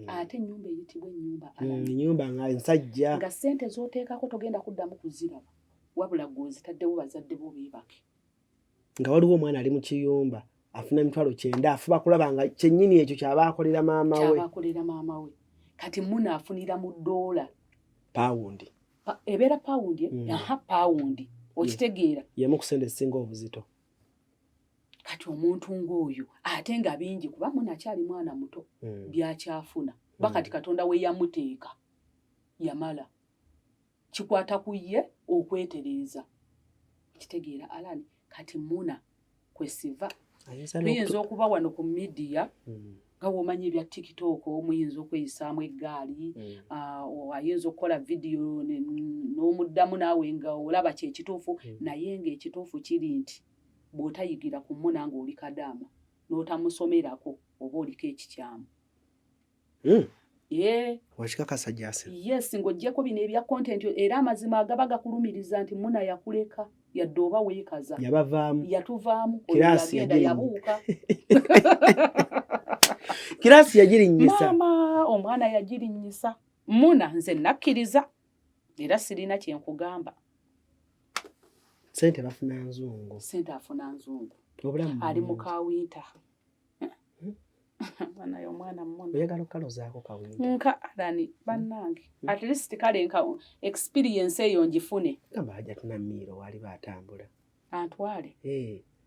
Speaker 1: ate ennyumba eyitibwa ennyumba
Speaker 2: ennyumba nga ensajja
Speaker 1: nga ssente z'oteekako togenda kuddamu kuziraba wabula gw'ozitaddewo bazadde bo beebake
Speaker 2: nga waliwo omwana ali mu kiyumba afuna emitwalo 9 afuba kulaba nga kyennyini ekyo kyabaakolera maama we
Speaker 1: kati Muna afunira mu $,
Speaker 2: pawundi
Speaker 1: ebeera pawundi pawundi okitegeera
Speaker 2: yemu ku sente ezisinga obuzito
Speaker 1: kati omuntu ng'oyo ate nga bingi kuba Muna akyali mwana muto byakyafuna bakati Katonda we yamuteeka yamala kikwata ku ye okwetereeza kitegeera Alani kati Muna kwesiva tuyinza okuba wano ku media nga womanyi ebya TikTok omuyinza okweyisaamu eggaali ayinza okukola vidiyo n'omuddamu naawe nga olaba kyekituufu naye ng'ekituufu kiri nti bw'otayigira ku Muna ng'oli Kadaama n'otamusomerako oba oliko ekikyamu
Speaker 2: wakikakasa gyase
Speaker 1: yes ng'oggyeko bino ebya content era amazima agaba gakulumiriza nti Muna yakuleka yadde oba weekaza
Speaker 2: yabavaamu
Speaker 1: yatuvaamu
Speaker 2: yagenda
Speaker 1: yabuuka
Speaker 2: kirasi yagirinnyisa
Speaker 1: maama omwana yagirinnyisa Muna nze nakkiriza era sirina kyenkugamba.
Speaker 2: Sente bafuna nzungu.
Speaker 1: Sente afuna nzungu.
Speaker 2: Obulamu
Speaker 1: ali mu kawinta. Bana yo mwana mmono.
Speaker 2: Oyagala okalozaako kawinta.
Speaker 1: Nka Alani bannange. At least kale nka experience eyo njifune.
Speaker 2: Kamba haja tuna miro wali batambula.
Speaker 1: Antwale.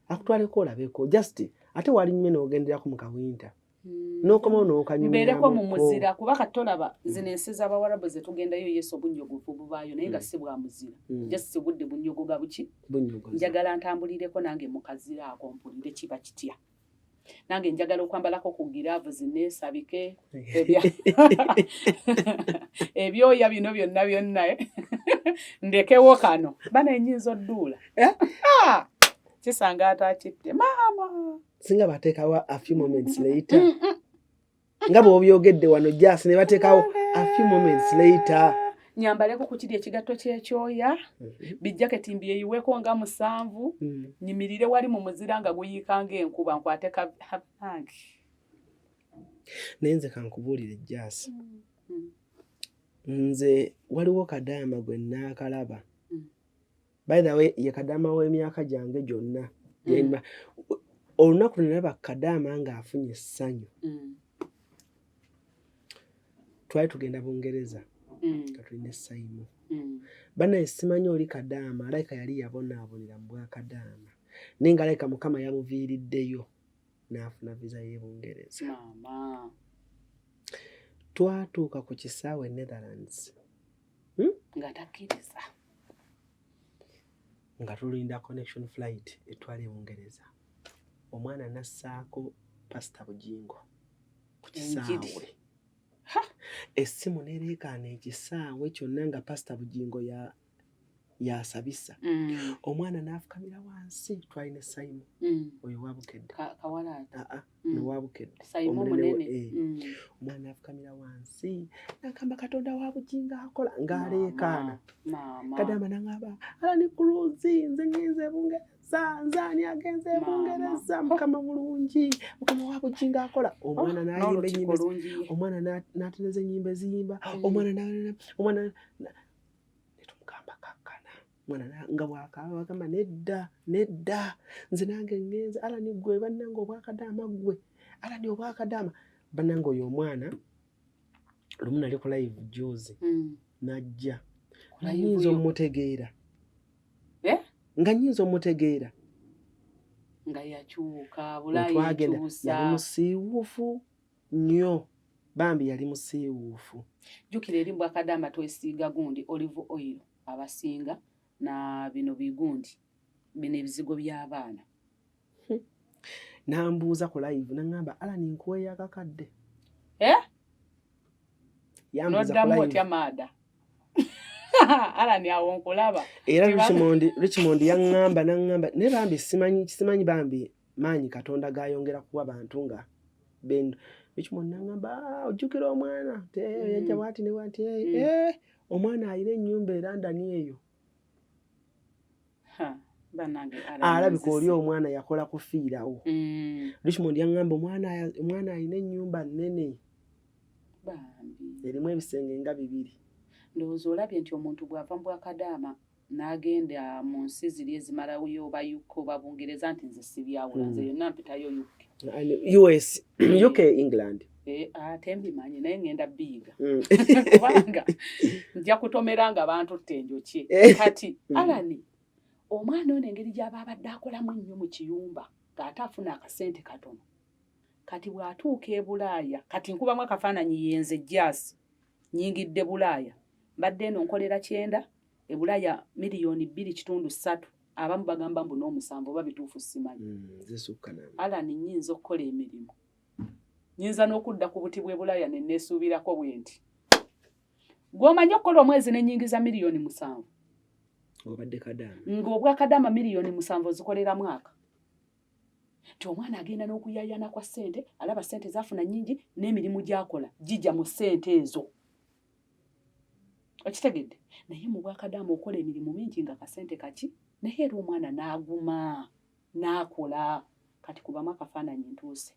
Speaker 2: Akutwale ko labeko just ate wali nnyo n'ogenderako mu kawinta. N'okoma n'okanyuma.
Speaker 1: Mbeereko mu muzira kuba katolaba zino ensi z'Abawarabu ze tugendayo Yesu obunyogo bubaayo naye nga si bwa muzira. Just budde bunyogo ga buki.
Speaker 2: Bunyogo.
Speaker 1: Njagala ntambulireko nange mu kazira ako mpulire kiba kitya. Nange njagala okwambalako ku giraavuzi neesabike ebyoya bino byonna ndekewo kano bana enyinza odduula kisanga atakitte maama
Speaker 2: singa bateekawo a few moments later nga bw'obyogedde wano jasi ne bateekawo a few moments later
Speaker 1: nyambaleko ku kiri ekigatto ky'ekyoya bijaketi mbyeyiweko nga 7 nyimirire wali mu muzira nga guyiikanga enkuba nkwate kabangi
Speaker 2: nenze kankubuulire jasi nze waliwo kadaama gwe naakalaba by the way ye kadaama w'emyaka gyange gyonna olunaku nalaba kadaama ng'afunye essanyu twali tugenda Bungereza nga tulina essayimu banaye simanyi oli kadaama alayika yali yabonaabonera mu bwa kadaama naye nga alayika Mukama yamuviiriddeyo n'afuna visa y'e Bungereza.
Speaker 1: Mama
Speaker 2: twatuuka ku kisaawe Netherlands
Speaker 1: nga takkiriza
Speaker 2: nga tulinda connection flight etwala e Bungereza. Omwana nassaako Pastor Bugingo ku kisaawe. Essimu nereekaana ekisaawe kyonna nga Pastor Bugingo yasabisa. Omwana n'afukamira wansi twalina Simon oyo wabukedde
Speaker 1: kawalaata
Speaker 2: nowabukedde omwana n'afukamira wansi n'agamba Katonda wa Bugingo akola ng'aleekaana. Kadaama n'agamba Alani Cruise nze ngenze Bungereza nze ani agenze Bungereza Mukama mulungi Mukama wa Bugingo akola. Omwana n'ayimba ennyimba omwana n'ateneza ennyimba eziyimba omwana netumugamba kakkana mwana nga bw'akaaba bagamba nedda nze nange ngenze Alani gwe bannange obwakadaama gwe Alani obwakadaama bannange oyo omwana lumu nali ku live juzi najja nnyinza omutegeera nga nnyinza omutegeera
Speaker 1: nga yakyuka Bulaya yakyusa
Speaker 2: yali musiiwuufu nnyo bambi yali musiiwuufu.
Speaker 1: Jjukira eri bwakadaama twesiiga gundi olive oil abasinga na bino bigundi bino ebizigo by'abaana.
Speaker 2: Nambuuza ku live n'angamba Alani nkuweeyo akakadde.
Speaker 1: Noddamu otya maada Alani awo nkulaba.
Speaker 2: Era Richmond yaŋŋamba n'angamba ne bambi simanyi bambi maanyi Katonda gayongera kuwa bantu nga bendo. Richmond n'angamba ojjukira omwana yajja bwati ne bwati omwana ayina ennyumba e London eyo. Alabika oli omwana yakola kufiirawo. Richmond yaŋŋamba omwana ayina ennyumba nnene erimu ebisenge nga 2.
Speaker 1: Ndowooza olabye nti omuntu bw'ava mu bwakadaama n'agenda mu nsi ziri ezimalayo oba UK oba Bungereza nti nze sibyawula nze yonna mpitayo UK.
Speaker 2: US, UK, England.
Speaker 1: Ate mbimanyi naye ngenda biiga kubanga nja kutomeranga abantu ttenjoki kati Alani omwana ono engeri gy'aba abadde akolamu ennyo mu kiyumba ng'ate afuna akasente katono kati bw'atuuka e Bulaaya kati nkubamu akafaananyi yenze jasi nyingidde Bulaaya mbadde eno nkolera 9 e Bulaaya $2.3 abamu bagamba mbu n'omusanvu oba bituufu simanyi. Alani nnyinza okukola emirimu nyinza n'okudda ku buti bw'e Bulaaya ne neesuubirako bwe nti gw'omanyi okukola omwezi n'ennyingiza $7,000,000
Speaker 2: obadde kadaama
Speaker 1: ng'obwakadaama $7,000,000 zikolera mwaka. Ti omwana agenda n'okuyayana kwa ssente alaba ssente zafuna nnyingi n'emirimu gy'akola gijja mu ssente ezo. Okitegedde naye mu bwakadaama okola emirimu mingi nga kasente kaki naye era omwana n'aguma n'akola kati kubamu akafaananyi ntuuse.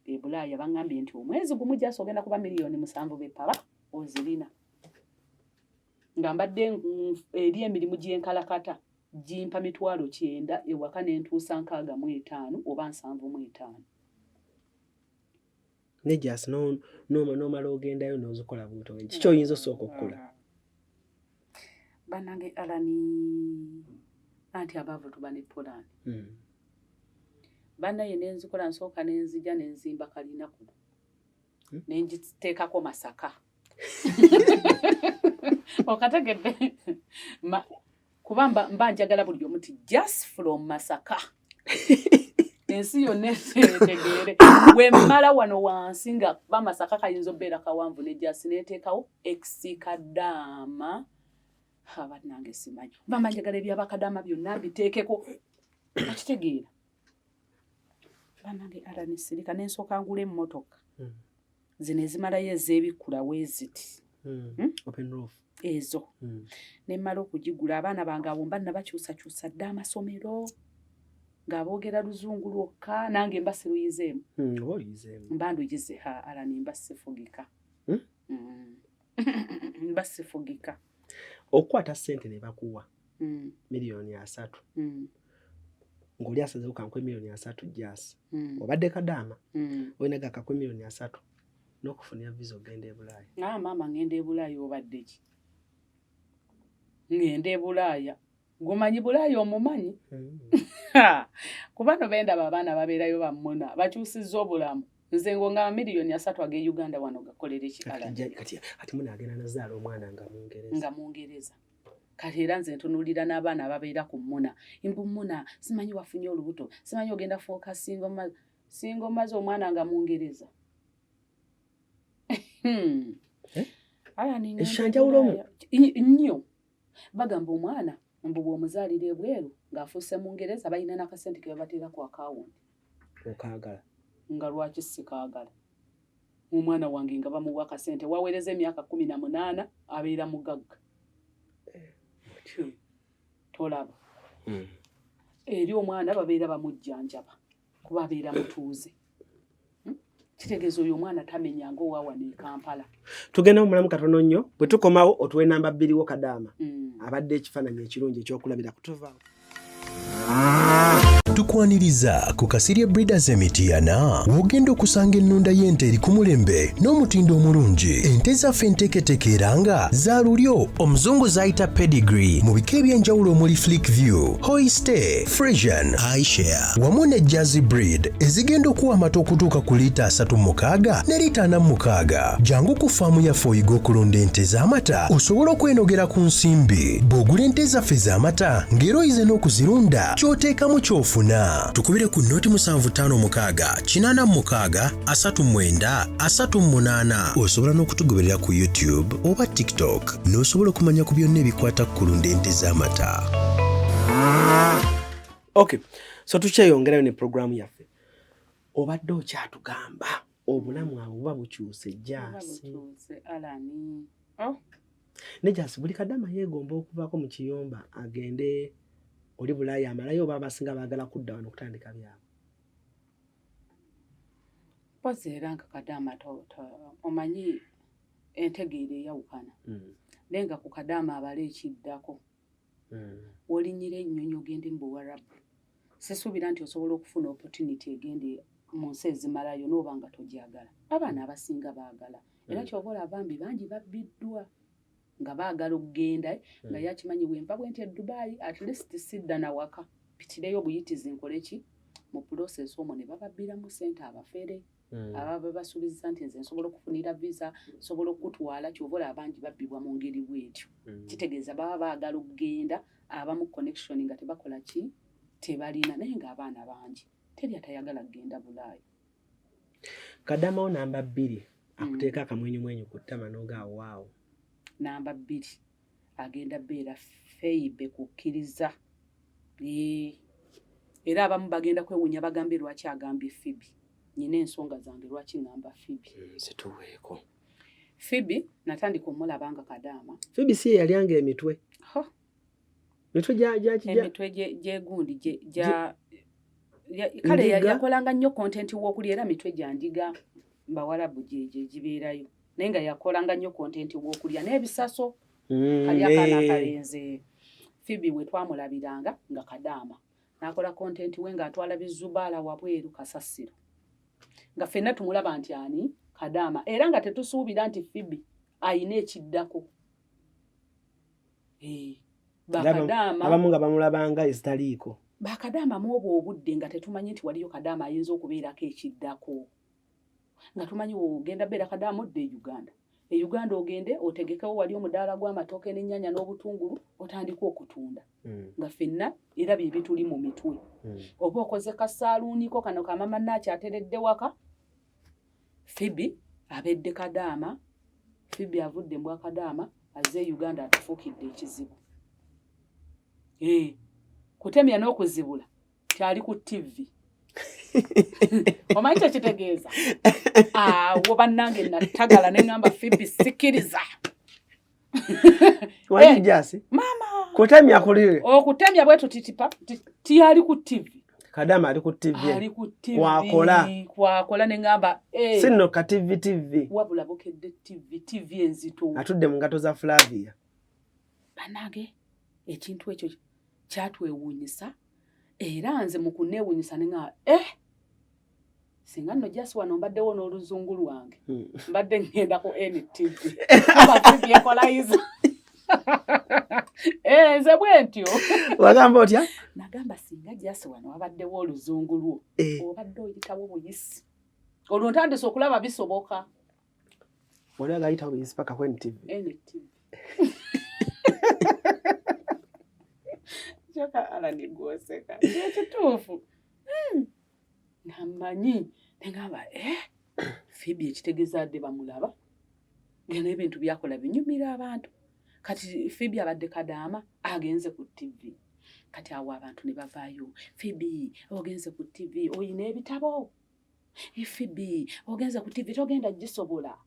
Speaker 1: E Bulaaya baŋŋambye nti omwezi gumu gy'asogenda kuba $7,000,000 bepaba ozirina nga mbadde eri emirimu gy'enkalakata gimpa 900 ewaka n'entuusa 65 oba 75
Speaker 2: ne just nomala ogendayo n'ozikola buto kiki oyinza osooka okukola
Speaker 1: banange alani anti abaavu tuba ne pulani bannaye nenzikola nsooka nenzija nenzimba kalina kuno nengiteekako masaka okategedde kuba mba njagala buli omu ti just from Masaka ensi yonna etegeere wemmala wano wansi nga kuba Masaka kayinza obbeera kawanvu ne just neteekawo eksikadaama abannange simanyi mba njagala ebyabakadaama byonna mbiteekeko akitegeera bannange aranisirika nensooka ngula emmotoka zino ezimalayo ez'ebikula weeziti
Speaker 2: open roof
Speaker 1: ezo nemmala okugigula abaana bange abo mba nabakyusakyusa dda amasomero ng'aboogera luzungu lwokka nange mba siruyizeemu mba nduyize alani mba sifugika mba sifugika
Speaker 2: okukwata ssente ne bakuwa miliyoni 3 ng'oli asazeewo kankwe miliyoni 3 jasi obadde kadaama olina gakakwe miliyoni 3 n'okufunira visa ogenda e Bulaaya.
Speaker 1: Maama ngenda e Bulaaya obadde ki? Ngenda e Bulaaya. Gumanyi Bulaaya omumanyi? Kuba no benda abaana babeerayo bammona bakyusizza obulamu. Nze ngonga miliyoni 3 age Uganda wano gakolera ekikala.
Speaker 2: Kati munagenda nazaala omwana nga Mungereza.
Speaker 1: Nga Mungereza. Kati era nze ntunulira n'abaana ababeera ku mmuna. Imbu mmuna simanyi wafunye olubuto. Simanyi ogenda fuuka singo maze omwana nga Mungereza.
Speaker 2: Eshanjawulo
Speaker 1: nnyo bagamba omwana mbu bw'omuzaalira ebweru ng'afuuse Mungereza balina n'akasente ke babateera ku akawunti
Speaker 2: okaagala
Speaker 1: nga lwaki sikaagala omwana wange nga bamuwa akasente waweereza emyaka 18 abeera mugagga tolaba eri omwana babeera bamujjanjaba kuba abeera mutuuze kitegeeza oyo omwana tamenyanga owawa ne Kampala.
Speaker 2: Tugenda omulamu katono nnyo bwe tukomawo otuwe namba 2 wo Kadaama abadde ekifaananyi ekirungi ekyokulabira kutuva
Speaker 3: tukwaniriza ku Kasirye Breeders Emityana wogenda okusanga ennunda y'ente eri ku mulembe n'omutindo omulungi ente zaffe enteeketeeke era nga za lulyo omuzungu zayita pedigree mu bika ebyenjawulo omuli Flickview, Holstein, Friesian, Ayrshire wamu ne Jersey breed ezigenda okuwa amata okutuuka ku liita 36 ne liita 46. Jangu ku faamu yaffe oyiga okulunda ente z'amata osobola okwenogera ku nsimbi bw'ogula ente zaffe z'amata ng'era oyize n'okuzirunda ky'oteekamu ky'ofuna. Tukubire ku noti 75563938. Osobola n'okutugoberera ku YouTube oba TikTok n'osobola okumanya ku byonna ebikwata ku kulunda ente z'amata.
Speaker 2: Okay, so tukyeyongerayo ne programu yaffe. Obadde okyatugamba obulamu abo buba bukyuse Jaasi.
Speaker 1: Alani.
Speaker 2: Ne Jaasi buli Kadaama yeegomba okuvaako mu kiyomba agende oli Bulaaya amalayo oba abasinga baagala kudda wano okutandika byabwe.
Speaker 1: Pozeera nga Kadaama omanyi entegeera eyawukana. Nenga ku Kadaama abala ekiddako. Olinyira ennyonyi ogende mu Buwarabu. Sisuubira nti osobola okufuna opportunity egende mu nsi ezimalayo n'oba nga togyagala. Abaana abasinga baagala. Era ky'obola abambi bangi babbiddwa nga baagala okugenda nga yakimanyi wempa bwente Dubai at least sidda na waka. Pitireyo obuyitizi nkoleki mu process omwo ne bababbira mu sente abafere. Ababa basuubiza nti nze nsobola okufunira visa nsobola okutwala ky'obola abangi babbibwa mu ngeri bwetyo. Kitegeeza baba baagala okugenda abamu connection nga tebakola ki tebalina naye ng'abaana bangi teri atayagala kugenda Bulaaya.
Speaker 2: Kadaama namba 2 akuteeka akamwenyumwenyu ku ttama n'ogaawo waawo.
Speaker 1: Namba 2 agenda beera feibe kukkiriza. Era abamu bagenda kwewunya bagambye lwaki agambye Phoebe. Nyina ensonga zange lwaki ngamba Phoebe.
Speaker 2: Zituweeko.
Speaker 1: Phoebe natandika omulabanga Kadaama.
Speaker 2: Phoebe si yalyanga emitwe. Mitwe
Speaker 1: emitwe gyegundi kale yakolanga nnyo content w'okuli era mitwe gya ndiga Bawarabu gye gibeerayo. naye nga yakolanga nnyo content w'okulya n'ebisaso kali akaana akalenzi Phoebe bwe twamulabiranga nga Kadaama n'akola content we ng'atwala bizubaala wabweru kasasiro nga ffenna tumulaba nti ani Kadaama era nga tetusuubira nti Phoebe ayina ekiddako. Bakadaama
Speaker 2: abamu nga bamulabanga ezitaliiko
Speaker 1: Bakadaama mu obwo obudde nga tetumanyi nti waliyo Kadaama ayinza okubeerako ekiddako nga tumanyi ogenda beera Kadaama odde Uganda. Uganda ogende otegekewo wali omudaala gw'amatooke n'ennyanya n'obutungulu otandika okutunda nga ffenna era bye bituli mu mitwe. Oba okoze kasaaluuniko kano kamama nakyateredde waka Phoebe abedde Kadaama. Phoebe avudde mbwa Kadaama azze Uganda atufuukidde ekizibu. Kutemya n'okuzibula kyali ku TV. Omanyi kitegeeza awo bannange natagala ne ngamba Phoebe sikiriza.
Speaker 2: Wali jasi
Speaker 1: mama
Speaker 2: kutemya kulire
Speaker 1: okutemya bwetu titipa tiyali ku TV.
Speaker 2: Kadaama ali ku TV
Speaker 1: ali ku TV kwakola ne ngamba
Speaker 2: sinno ka TV
Speaker 1: wabula bokedde TV enzito
Speaker 2: atudde mu ngato za Flavia.
Speaker 1: Bannange ekintu ekyo kyatwewuunyisa era nze mu kunneewuunyisa ne ngamba singa nno jasi wano mbaddewo n'oluzungu lwange mbadde ngenda ku NTV abativi ekolayiza nze bwentyo
Speaker 2: wagamba otya?
Speaker 1: Nagamba singa jasi wano wabaddewo oluzungu lwo obadde oyitawo buyisi olwo ntandise okulaba bisoboka.
Speaker 2: Oli agayitawo buyisi paka ku NTV.
Speaker 1: Joka alanigoseka ekituufu namanyi ngamba Phoebe ekitegeeza adde bamulaba ngena ebintu byakola binyumira abantu. Kati Phoebe abadde Kadaama agenze ku TV kati awo abantu ne bavaayo Phoebe ogenze ku TV oyina ebitabo Phoebe ogenze ku TV togenda gisobola.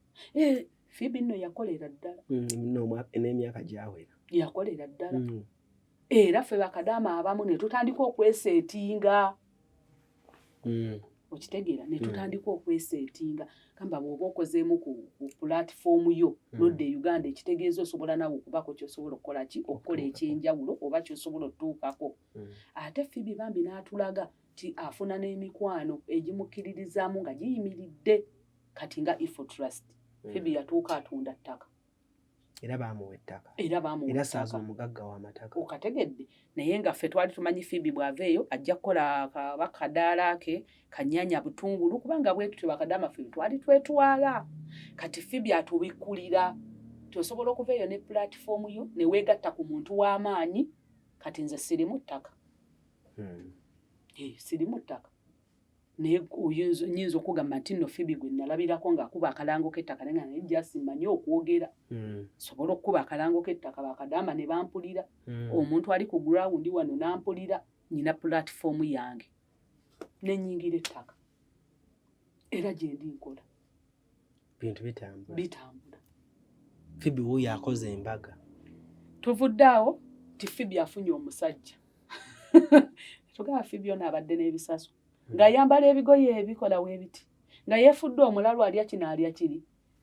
Speaker 1: Phoebe nno yakolera ddala
Speaker 2: n'emyaka gyawera
Speaker 1: yakolera ddala era ffe Bakadaama abamu ne tutandika okweseetinga. Okitegeera ne tutandika okweseetinga kamba bw'oba okozeemu ku platform yo nodde Uganda ekitegeeza osobola nawe okubako ky'osobola okukola ki okukola ekyenjawulo oba ky'osobola otuukako. Ate Phoebe bambi n'atulaga ti afuna n'emikwano egimukkiririzaamu nga giyimiridde kati nga Ifo Trust. Phoebe yatuuka atunda ttaka
Speaker 2: era baamuwa ettaka
Speaker 1: era
Speaker 2: saaza omugagga w'amataka
Speaker 1: okategedde naye nga ffe twali tumanyi Phoebe bw'aveeyo ajja kukola bakadaala ke kanyanya butungulu kubanga bwe tutyo Bakadaama ffe twali twetwala. Kati Phoebe atubikkulira tosobola okuveeyo ne platform yo ne weegatta ku muntu w'amaanyi. Kati nze sirimu ttaka sirimu ttaka naye nyinza okugamba nti nno Phoebe gwe nalabirako ng'akuba akalango k'ettaka nenga naye jasi mmanyi okwogera sobola okukuba akalango k'ettaka Bakadaama ne bampulira. Omuntu ali ku ground wano n'ampulira nyina platform yange n'ennyingira ettaka era gye ndi nkola
Speaker 2: bintu
Speaker 1: bitambula.
Speaker 2: Phoebe wuuyo akoze embaga
Speaker 1: tuvudde awo ti Phoebe afunye omusajja tugaba Phoebe ono abadde n'ebisaso nga yambala ebigoye ebikola weebiti nga yeefudde omulalu alya kino alya kiri.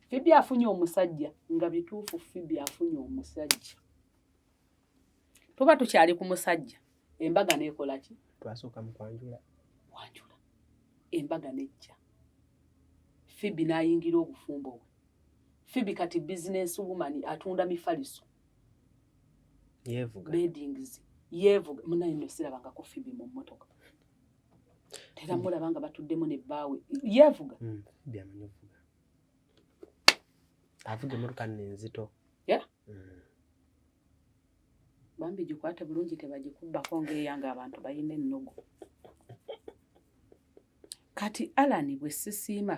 Speaker 1: Phoebe afunye omusajja nga bituufu Phoebe afunye omusajja. Tuba tukyali ku musajja embaga n'ekola ki?
Speaker 2: Twasooka mu wanjula
Speaker 1: embaga n'ejja Phoebe n'ayingira obufumbo bwe. Phoebe kati business woman atunda mifaliso
Speaker 2: yeevuga
Speaker 1: beddings yeevuga munaye nno sirabangako Phoebe mu mmotoka era mulabanga batuddemu ne bbaawe yeevuga
Speaker 2: byamanyi okuvuga avuga emmotoka nnenzito
Speaker 1: bambi gikwate bulungi tebagikubbako ng'eyanga abantu bayina ennogo. Kati Alan bwe sisiima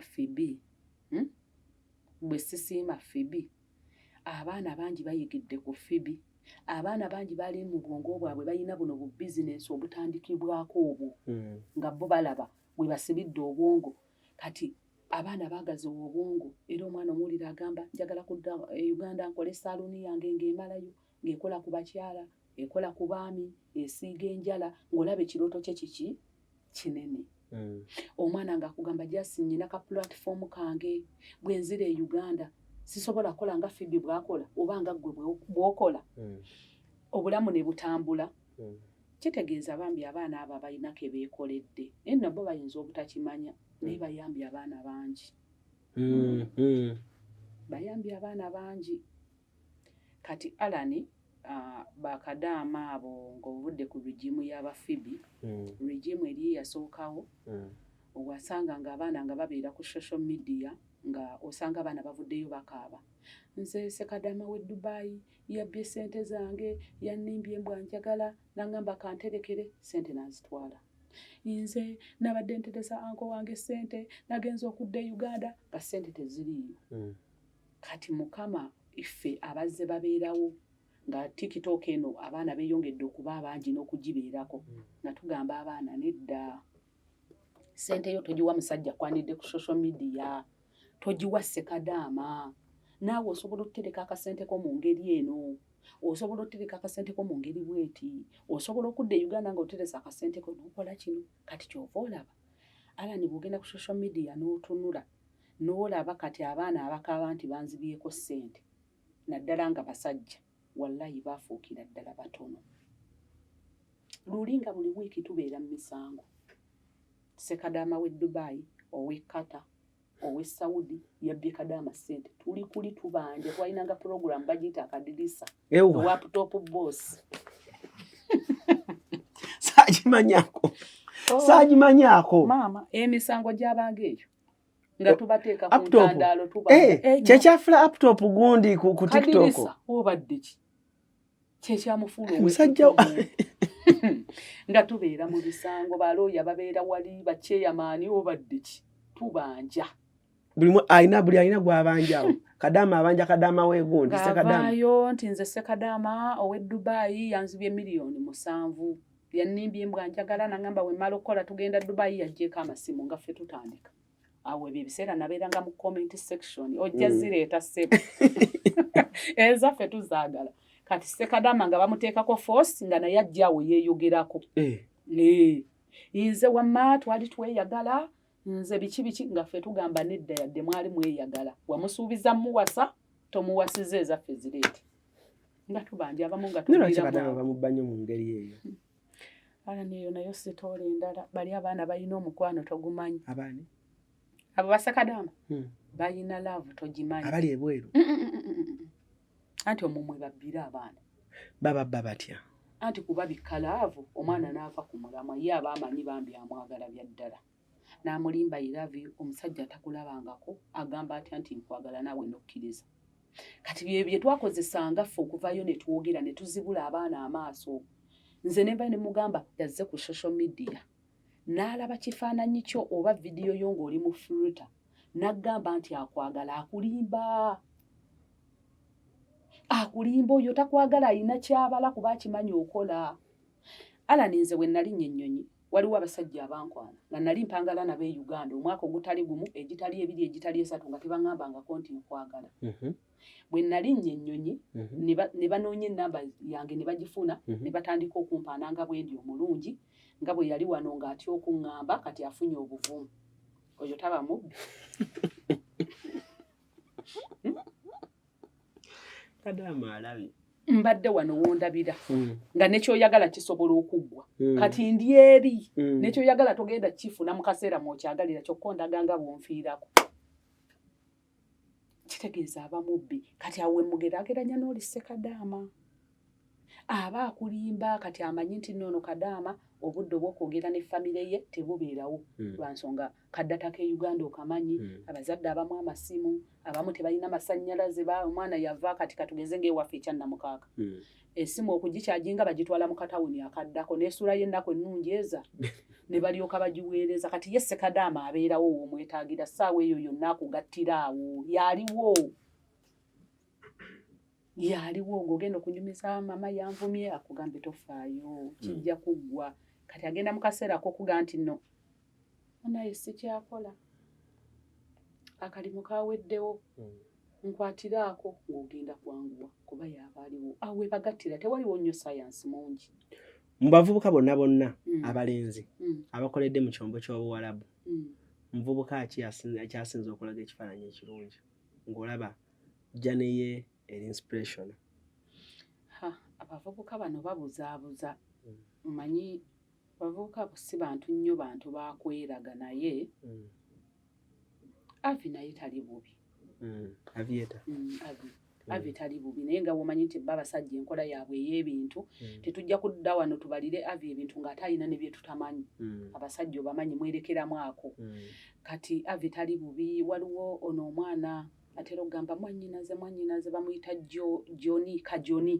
Speaker 1: Phoebe abaana bangi bayigidde ku Phoebe. Abaana bangi bali mu bwongo bwabwe bayina buno bu bizinesi obutandikibwako obwo nga bo balaba bwe basibidde obwongo. Kati abaana baagaze obwongo era omwana omuwulira agamba njagala kudda Uganda nkole saaluuni yange ng'emalayo ng'ekola ku bakyala ekola ku baami esiiga enjala ng'olaba ekirooto kye kiki kinene. Omwana ng'akugamba jasi nnyina ka platform kange bwe nzira e Uganda sisobola kola nga Phoebe bwakola oba nga gwe bwokola obulamu ne butambula kitegeeza bambi abaana abo balina ke beekoledde enno bo bayinza obutakimanya naye bayambye abaana bangi bayambye abaana bangi kati Alani bakadaama abo ng'obudde ku regimu y'aba Phoebe regimu eri yasookawo owasanga ng'abaana nga babeera ku social media nga osanga abaana bavuddeyo bakaaba nze Sekadaama w'e Dubai yabbye ssente zange yannimbye mbwa njagala n'angamba kanterekere ssente n'azitwala nze nabadde nteresa anko wange ssente nagenza okudda e Uganda nga ssente teziriiyo kati Mukama iffe abazze babeerawo nga TikTok eno abaana beeyongedde okuba abangi n'okugibeerako nga tugamba abaana nedda ssente yo togiwa musajja kwanidde ku social media togiwa Sekadaama naawe osobola okutereka akasente ko mu ngeri eno osobola okutereka akasente ko mu ngeri bweti osobola okudda e Uganda nga oteresa akasente ko n'okola kino kati kyova olaba Alani bw'ogenda ku social media n'otunula n'olaba kati abaana abakaaba nti banzibyeko ssente naddala nga basajja wallahi baafuukira ddala batono luli nga buli wiiki tubeera mu misango Sekadaama w'e Dubai ow'e Qatar ow'e Saudi yabbye Kadaama ssente tuli kuli tubanje twalinanga program bagiyita akadirisa laptop boss
Speaker 2: saagimanyako
Speaker 1: maama emisango gy'abanga eyo nga tubateeka ku ntandaalo
Speaker 2: kyekyafula laptop gundi ku TikTok
Speaker 1: kadirisa obadde ki kyekyamufuula
Speaker 2: omusajja
Speaker 1: nga tubeera mu bisango balooya babeera wali bakyeyamaani obadde ki tubanja
Speaker 2: buli alina gwabanjawo Kadaama abanja Kadaama wegundi Sekadaama
Speaker 1: avaayo nti nze Sekadaama ow'e Dubai yanzibye $7,000,000 yannimbye mbwa njagala n'angamba we mmala okukola tugenda Dubai yaggyeko amasimu nga ffe tutandika awo ebyo ebiseera nabeeranga mu comment section ojja zireeta ssebo ezaffe tuzaagala kati Sekadaama nga bamuteekako force nga naye ajjaawo yeeyogerako nze wamma twali tweyagala nze biki nga ffe tugamba nedda yadde mwali mweyagala wamusuubiza muwasa tomuwasiza ezaffe zireete nga tubanja abamu nga
Speaker 2: Sekadaama bamubbanyo mu ngeri eyo
Speaker 1: Alani eyo nayo sitoola endala bali abaana balina omukwano togumanyi
Speaker 2: abaani
Speaker 1: abo ba Sekadaama balina love togimanyi
Speaker 2: abali ebweru
Speaker 1: anti omumwe babbira abaana
Speaker 2: bababba batya
Speaker 1: anti kuba bikalaavu omwana n'ava ku mulamwa ye aba amanyi bambi amwagala bya ddala n'amulimba I love you omusajja takulabangako agamba atya nti nkwagala naawe nokkiriza kati bye twakozesanga ffe okuvayo ne twogera ne tuzibula abaana amaaso nze ne mba ne mugamba yazze ku social media n'alaba kifaananyi kyo oba vidiyo yo ng'oli mu filter n'aggamba nti akwagala akulimba oyo takwagala alina kyabala kuba akimanyi okola Alani nze we nali ennyonyi waliwo abasajja abankwana nga nali mpangala nabo e Uganda omwaka ogutali gumu egitali ebiri egitali esatu nga tebaŋŋambangako nti nkwagala bwe nali ennyonyi ne banoonya ennamba yange ne bagifuna ne batandika okumpaana nga bwendi omulungi nga bwe yali wano ng'atya okuŋŋamba kati afunye obuvumu oyo taba mubbi
Speaker 2: Kadaama alabye
Speaker 1: mbadde wano wondabira nga nekyoyagala kisobola okuggwa kati ndi eri nekyoyagala togenda kifuna mu kaseera mwokyagalira kyokka ondaganga bwonfiirako kitegeeza abamubbi kati awe mugeraageranya n'oli Sekadaama aba akulimba kati amanyi nti noono Kadaama obudde obw'okwogera ne famire ye tebubeerawo lwansonga kaddata ke Uganda okamanyi abazadde abamu amasimu abamu tebalina masannyalaze omwana yava kati katugeze ng'ewaffe ekyannamukaaka esimu okugikyajinga bagitwala mu katawuni akaddako n'esula y'ennaku ennungi eza ne balyoka bagiweereza kati ye Sekadaama abeerawo w'omwetaagira ssaawa eyo yonna akugattira awo yaliwo ng'ogenda okunyumiza mama yanvumye akugambe tofaayo kijja kuggwa kati agenda mu kaseera ak'okuga nti nno naye sikyakola akalimu kaweddewo nkwatiraako ng'ogenda kwanguwa kuba yaaba aliwo awo webagattira tewaliwo nnyo sayansi mungi
Speaker 2: mu bavubuka bonna abalenzi abakoledde mu kyombo ky'obuwalabu muvubuka ki akyasinza okulaga ekifaananyi ekirungi ng'olaba janeye inspiration.
Speaker 1: Abavubuka bano babuzaabuza manyi bavubuka si bantu nnyo bantu bakweraga naye Avi naye tali bubi. Avi tali bubi naye nga womanyi nti babasajja enkola yaabwe ey'ebintu tetujja kudda wano tubalire Avi ebintu ng'ate alina ne bye tutamanyi. Abasajja obamanyi mwerekeramu ako. Kati Avi tali bubi. Waliwo ono omwana atera okugamba mwannyinaze bamuyita Joni Kajoni.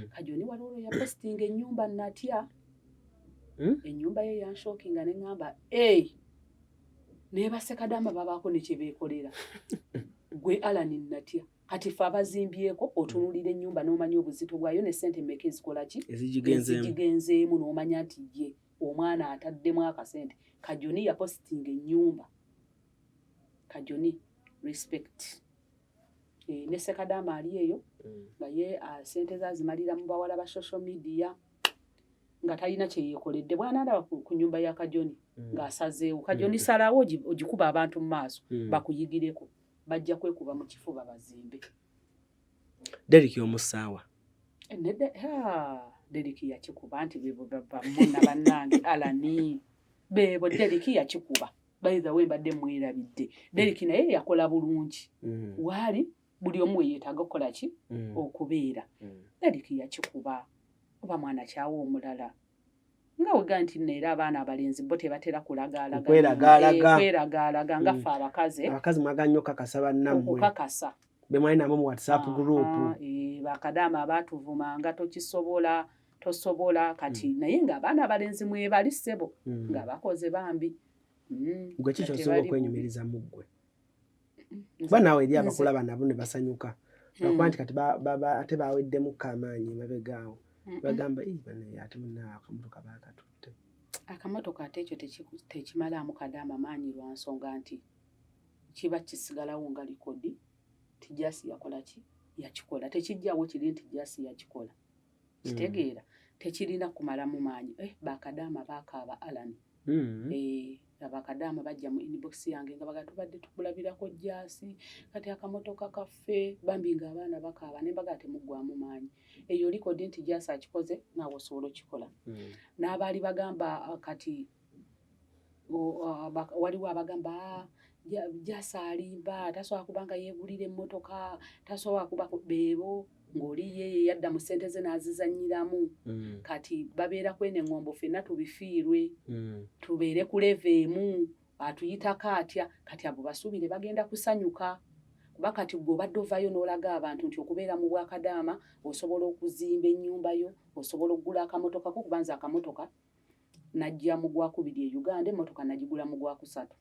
Speaker 1: Kajoni waliwo yapostinga ennyumba natya. Ennyumba ye yanshokinga ne ngamba neebase Kadama babaako ne kye beekolera. Gwe Alan natya. Kati fe abazimbyeko otunulira ennyumba n'omanya obuzito bwayo ne ssente mmeka ezikola ki? Ezigigenzeemu n'omanya nti ye omwana ataddemu akasente. Kajoni yapostinga ennyumba. Kajoni respect. Ne Ssekadama ali eyo nga ye ssente zazimalira mu bawala ba social media nga talina kye yeekoledde. Bw'anaandaba ku nnyumba ya Kajoni ng'asazeewo. Kajoni salawo ogikuba abantu mu maaso bakuyigireko. Bajja kwekuba mu kifuba bazimbe.
Speaker 2: Deriki omusaawa.
Speaker 1: Deriki yakikuba nti bebo bamuna bannange Alani. Bebo Deriki yakikuba. By the way mbadde mwerabidde. Deriki naye yakola bulungi. Waali buli omu we yeetaaga okukola ki? Okubeera. Deriki yakikuba. Oba mwana kyawa omulala. Nga wega nti neera abaana abalenzi bo tebatera kulagaalaga. Kweragaalaga nga ffe abakazi.
Speaker 2: Abakazi mwaga nnyo kakasa bannammwe.
Speaker 1: Okukakasa.
Speaker 2: Be mwalinamu mu WhatsApp group.
Speaker 1: Bakadama abaatuvumanga tosobola kati naye ng'abaana abalenzi mwebali ssebo nga bakoze bambi.
Speaker 2: Gwe kiki osobola okwenyumiriza mu ggwe? Kuba naawe eri abakulaba nabo ne basanyuka. Bakuba nti kati ate baweddemu amaanyi emabegaawo. Bagamba bane ate munna akamotoka baakatutte.
Speaker 1: Akamotoka ate ekyo tekimalaamu Kadama maanyi lwa nsonga nti kiba kisigalawo nga likodi ti Jasi yakola ki? Yakikola. Tekijjawo kiri nti Jasi yakikola. Kitegeera tekirina kumalamu maanyi. Bakadama baakaaba Alan. Abakadama bajja mu inbox yange nga bagatubadde tukulabirako Jasi kati akamotoka kaffe bambi ng'abaana bakaaba ne mbaga temuggwamu maanyi. Eyo likodi nti Jasi akikoze naawe osobola okikola. N'abaali bagamba kati waliwo abagamba Jasi alimba tasobola kubanga yeegulira emmotoka tasobola kuba beebo ng'oli ye yadda mu ssente ze n'azizannyiramu. Kati babeera kwene eŋŋombo ffenna tubifiirwe tubeere ku leva emu atuyitako atya kati abo basuubire bagenda kusanyuka kuba kati gwe obadde ovaayo n'olaga abantu nti okubeera mu Bwakadaama osobola okuzimba ennyumba yo osobola okugula akamotoka ko kubanza akamotoka najja mu Gwakubiri e Uganda emmotoka nagigula mu Gwakusatu.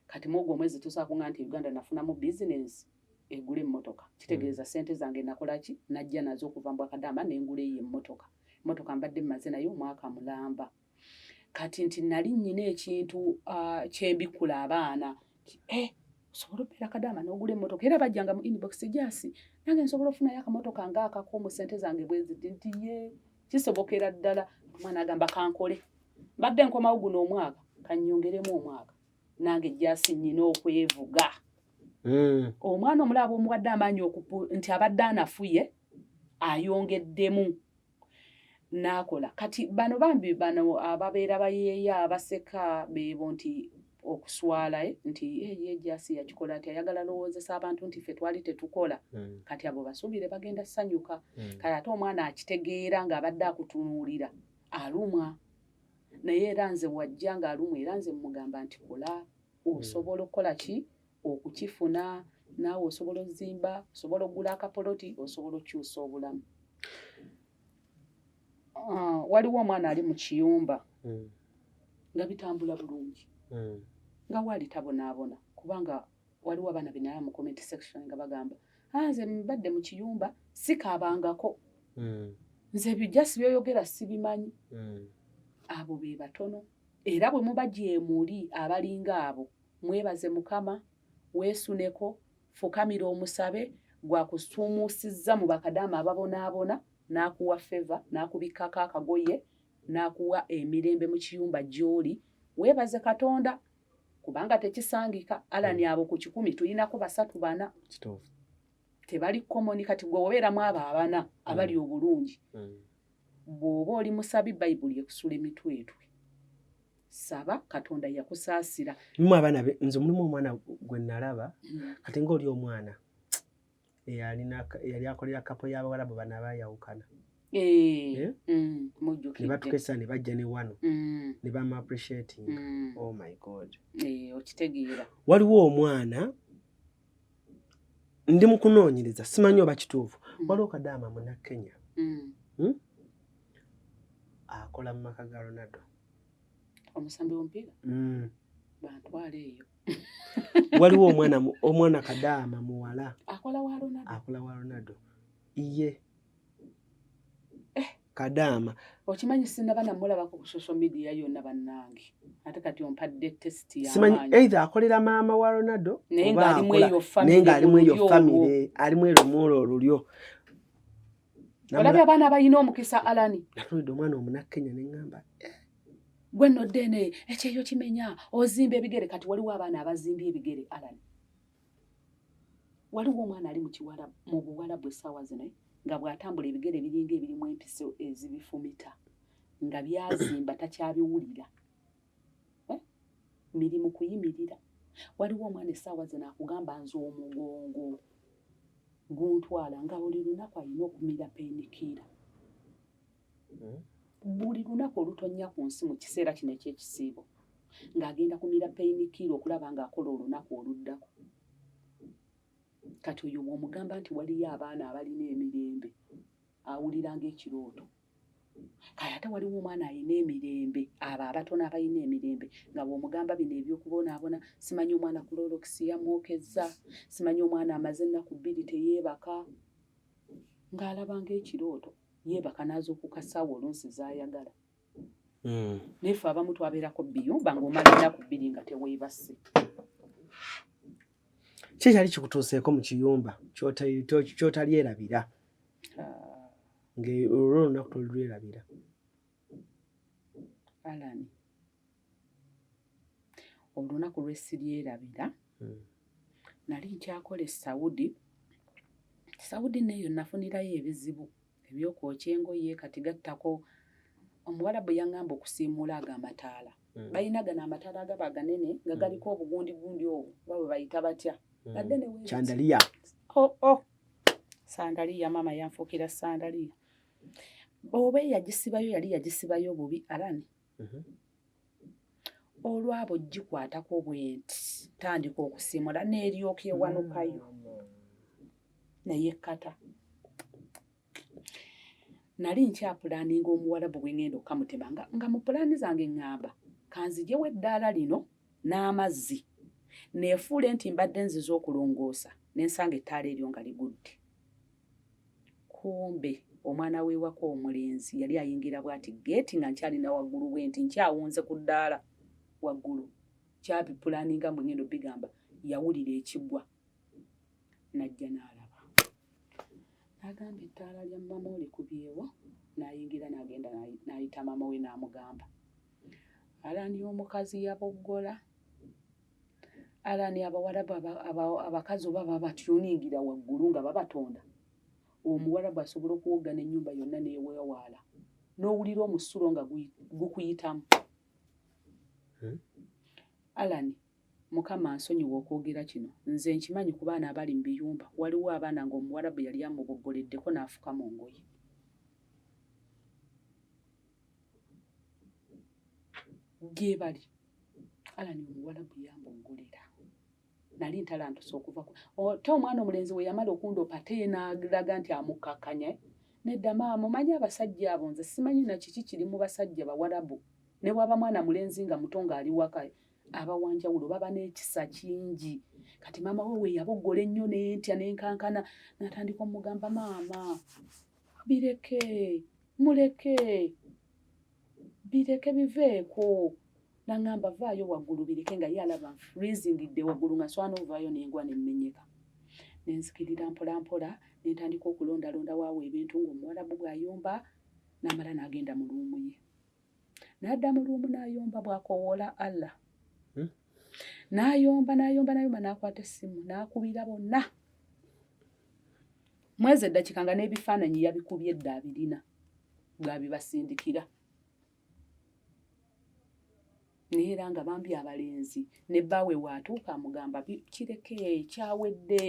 Speaker 1: Kati mwogwo omwezi tusobola kuŋŋamba nti Uganda nafunamu bizinensi egula emmotoka. Kitegeeza ssente zange nakola ki? Najja nazo okuva mu Bwakadaama ne ngula eyo emmotoka. Emmotoka mbadde mmaze nayo omwaka mulamba. Kati nti nali nnyina ekintu kyembikula abaana. Osobola okubeera Kadaama n'ogula emmotoka era bajjanga mu inbox Jasi nange nsobola okufunayo akamotoka ng'akako mu ssente zange bwe ziti nti kisobokera ddala. Omwana agamba kankole. Mbadde nkomawo guno omwaka kannyongeremu omwaka. Nange Jasi nnyina okwevuga. Omwana omulaba omuwadde amaanyi nti abadde anafuye ayongeddemu n'akola. Kati bano bambi bano ababeera bayeeya abaseka beebo nti okuswala nti ye Jasi yakikola ati ayagala lowoozesa abantu nti ffe twali tetukola. Kati abo basuubire bagenda ssanyuka. Kati ate omwana akitegeera ng'abadde akutunuulira alumwa. Naye era nze wajja ng'alumwa era nze mmugamba nti kola osobola okukola ki? Okukifuna naawe osobola ozimba osobola okugula akapoloti osobola okukyusa obulamu. Waliwo omwana ali mu kiyumba nga bitambula bulungi nga waali tabonaabona kubanga waliwo abaana be nalaba mu comment section nga bagamba nze mbadde mu kiyumba sikaabangako nze ebyo Jasi byoyogera sibimanyi. Abo be batono era bwe muba gye muli abalinga abo mwebaze Mukama weesuneko fukamira omusabe gwakusuumuusizza mu Bakadaama ababonaabona n'akuwa favor n'akubikkako akagoye n'akuwa emirembe mu kiyumba gy'oli weebaze Katonda kubanga tekisangika. Alani abo ku 10 tulinako 3 4. tebali common kati gwe obeeramu abo abana abali obulungi bw'oba oli musabi bayibuli ekusula emitwetwe saba Katonda yakusaasira.
Speaker 2: Mulimu abaana nze mulimu omwana gwe nalaba kati ng'oli omwana yali akolera kapo y'Abawarabu bano abaayawukana ne batukesa ne bajja ne wano ne bamu appreciating. Oh my God.
Speaker 1: Okitegeera
Speaker 2: waliwo omwana ndi mu kunoonyereza simanyi oba kituufu waliwo kadaama muna Kenya akola mu maka ga Ronaldo
Speaker 1: omusambi w'omupiira bantwala eyo.
Speaker 2: Waliwo omwana kadaama muwala
Speaker 1: akola wa
Speaker 2: Ronaldo iye kadaama.
Speaker 1: Okimanyi sinaba namulabako ku social media yonna bannange ate kati ompadde test ya
Speaker 2: simanyi either akolera maama wa Ronaldo
Speaker 1: naye ng'alimu eyo
Speaker 2: family alimu eromolo olulyo.
Speaker 1: Olabye abaana abalina omukisa Alani
Speaker 2: natulidde omwana omunakenya ne ŋŋamba
Speaker 1: gwe noddene ekyeyo kimenya ozimba ebigere kati waliwo abaana abazimbye ebigere Alani. Waliwo omwana ali mu Buwarabu essaawa zino nga bw'atambula ebigere biringa ebirimu empiso ezibifumita nga byazimba takyabiwulira mirimu kuyimirira. Waliwo omwana essaawa zino akugamba nze omugongo guntwala nga buli lunaku alina okumira peenikiira buli lunaku olutonya ku nsi mu kiseera kino eky'ekisiibo ng'agenda kumira peenikiira okulaba ng'akola olunaku oluddako. Kati oyo bw'omugamba nti waliyo abaana abalina emirembe awulira ng'ekirooto kale ate waliwo omwana alina emirembe abo abatono abalina emirembe nga bw'omugamba bino ebyokubonaabona simanyi omwana kulolokisi yamwokezza simanyi omwana amaze ennaku 2 teyeebaka ng'alaba ng'ekirooto yeebaka n'azuukuka ssaawa olunsi zaayagala. Nefe abamu twabeerako biyumba ng'omala ennaku 2 nga teweebase.
Speaker 2: Ki ekyali kikutuuseeko mu kiyumba ky'otalyerabira ng'olwo olunaku tolulwerabira?
Speaker 1: Alani olunaku lwe siryerabira nali nkyakola Saudi neeyo nafunirayo ebizibu ebyokwokya engoye kati gattako Omuwarabu yaŋŋamba okusiimuula ago amataala balina gano amataala agaba aganene nga galiko obugundi obwo bwe bayita batya
Speaker 2: Chandaliya.
Speaker 1: Sandaliya mama yanfuukira sandaliya. Oba yagisibayo yali yagisibayo bubi Alani. Olwabo gikwatako bwenti tandika okusimula n'eryoka ewanukayo naye kata. Nali nkyapulaninga Omuwarabu bwe ngenda okamutema nga mu pulaani zange ŋŋamba kanzijewo eddaala lino n'amazzi neefuule nti mbadde nziza okulongoosa n'ensanga ettaala eryo nga ligudde. Kumbe omwana w'ewaka omulenzi yali ayingira bw'ati geeti nga nkyalina waggulu bwenti nkyawunze ku ddaala waggulu kyabipulaninga mbwe ngendo bigamba yawulira ekiggwa najja n'alaba n'agamba ettaala lya mama olikubyewa n'ayingira n'agenda n'ayita mama we n'amugamba Alani omukazi yaboggola Alani Abawarabu abakazi oba babatyuningira waggulu nga babatonda Omuwarabu asobola okuwogga n'ennyumba yonna n'eweewaala n'owulira omusulo nga gukuyitamu. Alani Mukama nsonyiwa okwogera kino nze nkimanyi ku baana abali mu biyumba waliwo abaana ng'Omuwarabu yali amuboggoleddeko n'afuka mu ngoye. Gye bali Alani Omuwarabu yamboggolera nali ntalantusa okuva te omwana omulenzi we yamala okundopa te n'alaga nti amukkakanya nedda maama omanyi abasajja abo nze simanyi na kiki kiri mu basajja Bawarabu ne bwaba mwana mulenzi nga muto ng'ali waka abawanjawulo baba n'ekisa kingi kati maama we yaboggola ennyo n'entya n'enkankana n'atandika omugamba maama bireke biveeko n'aŋŋamba vaayo waggulu bireke nga ye alaba freezingidde waggulu nga swana ovaayo n'engwa n'emmenyeka. Nenzikirira mpola mpola n'entandika okulondalonda waawo ebintu ng'Omuwarabu bw'ayomba n'amala n'agenda mu luumu ye. N'adda mu luumu n'ayomba bw'akoowoola Allah. N'ayomba n'akwata essimu n'akubira bonna. mwezi eddakika nga n'ebifaananyi yabikubye edda abirina bwabibasindikira naye era nga bambi abalenzi ne bbaawe waatuuka amugamba kireke kyawedde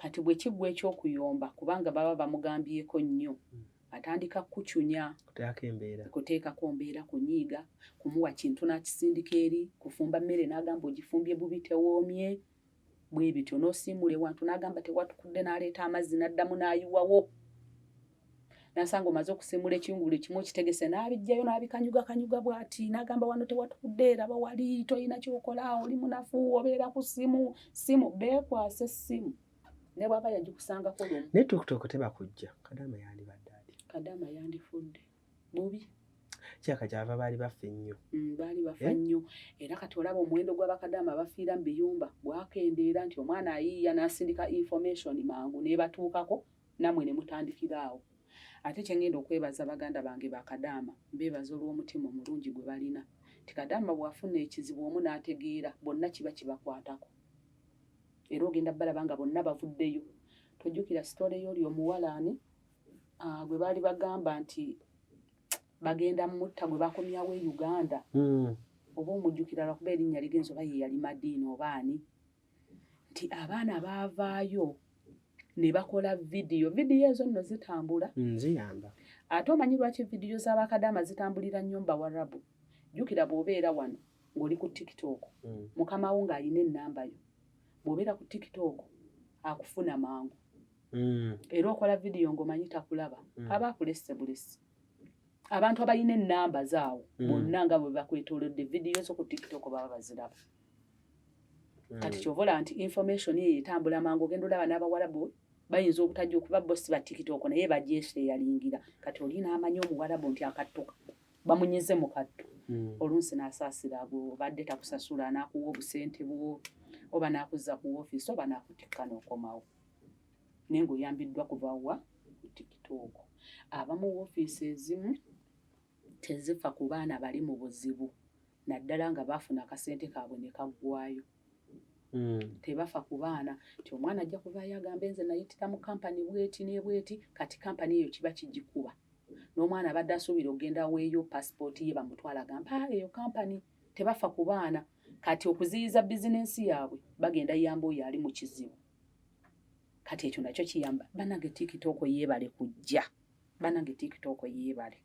Speaker 1: kati bwe kiggwa ekyokuyomba kubanga baba bamugambyeko nnyo atandika kucunya kuteekako mbeera kunyiiga kumuwa kintu n'akisindika eri kufumba mmere n'agamba ogifumbye bubi tewoomye bwe bityo n'osiimula ewantu n'agamba tewatukudde n'aleeta amazzi n'addamu n'ayiwawo nasanga omaze okusimula ekiyungulu ekimu okitegese n'abijjayo n'abikanyuga bw'ati n'agamba wano tewatukudde raba wali tolina kyokola oli munafu obeera ku simu beekwasa essimu ne bw'aba yagikusangako lumu
Speaker 2: naye tukutoko tebakujja Kadaama
Speaker 1: yandifudde bubi
Speaker 2: kyaka kyava baali bafa nnyo
Speaker 1: baali bafa nnyo era kati olaba omuwendo gw'abakadaama abafiira mu biyumba gwakendeera nti omwana ayiiya n'asindika information mangu n'ebatuukako namwe ne mutandikiraawo ate kyengenda okwebaza baganda bange bakadaama mbeebaza olw'omutima omulungi gwe balina ti kadaama bw'afuna ekizibu omu n'ategeera bonna kiba kibakwatako era ogenda balaba nga bonna bavuddeyo tojjukira sitole y'oli omuwalaani gwe baali bagamba nti bagenda mutta gwe bakomyawo e Uganda oba omujjukira lwakuba erinnya ligenzo oba ye yali Madiina obaani nti abaana baavaayo ne bakola vidiyo ezo nno zitambula
Speaker 2: nziyamba
Speaker 1: ate omanyi lwaki vidiyo z'abakadaama zitambulira nnyo mbawarabu jjukira bw'obeera wano ng'oli ku TikTok mukama wo ng'alina ennamba yo bw'obeera ku TikTok akufuna mangu era okola vidiyo ng'omanyi takulaba aba akulesse bulesi abantu abalina ennamba zaawo bonna nga bwe bakwetoolodde vidiyo zo ku TikTok baba baziraba kati kyovola nti information ye etambula mangu ogenda olaba n'abawarabu bayinza obutajja okuba bosi ba TikTok naye bagyesheyalingira kati olina amanyi omuwarabu nti akattuka bamunyize mu kattu olunsi n'asaasira abo badde takusasula n'akuwa obusente bwo oba n'akuzza ku woofiisi oba n'akutikka n'okomawo naye ng'oyambiddwa kuva wa ku TikTok abamu woofiisi ezimu tezifa ku baana bali mu buzibu naddala nga baafuna akasente kaabwe ne kaggwayo tebafa ku baana ti omwana ajja kuvaayo agamba nze nayitira mu kampani bweti n'ebweti kati kampani eyo kiba kigikuba n'omwana abadde asuubira ogenda weeyo pasipooti ye bamutwala agamba eyo kampani tebafa ku baana kati okuziyiza bizinensi yaabwe bagenda yamba oyo ali mu kizibu kati ekyo nakyo kiyamba banange TikTok yeebale kujja banange TikTok yeebale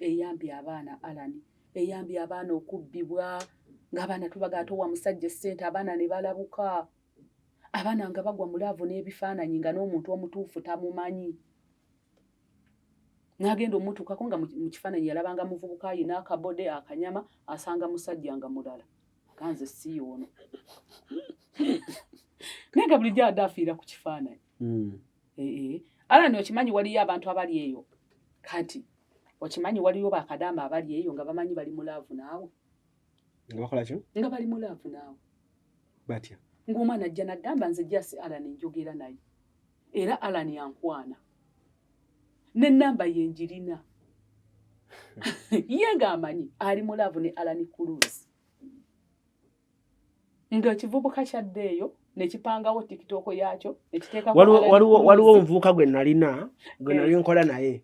Speaker 1: eyambye abaana alani eyambye abaana okubbibwa ng'abaana tubagaatowa musajja ssente abaana ne balabuka abaana nga bagwa mu laavu n'ebifaananyi nga n'omuntu omutuufu tamumanyi n'agenda omutuukako nga mu kifaananyi yalabanga muvubuka ayina akabode akanyama asanga musajja nga mulala ganze si y'ono naye nga bulijjo adde afiira ku kifaananyi alani okimanyi waliyo abantu abali eyo kati okimanyi waliyo bakadaama abali eyo nga bamanyi bali mu laavu naawe nga bali mu laavu naawe
Speaker 2: batya
Speaker 1: ng'omwana ajja n'agamba nze jasi alani njogera naye era alani yankwana n'ennamba ye njirina ye ng'amanyi ali mu laavu ne alani Cruise nga kivubuka kyadde eyo nekipangawo TikTok yakyo nekiteekako
Speaker 2: waliwo omuvubuka gwe nali nkola naye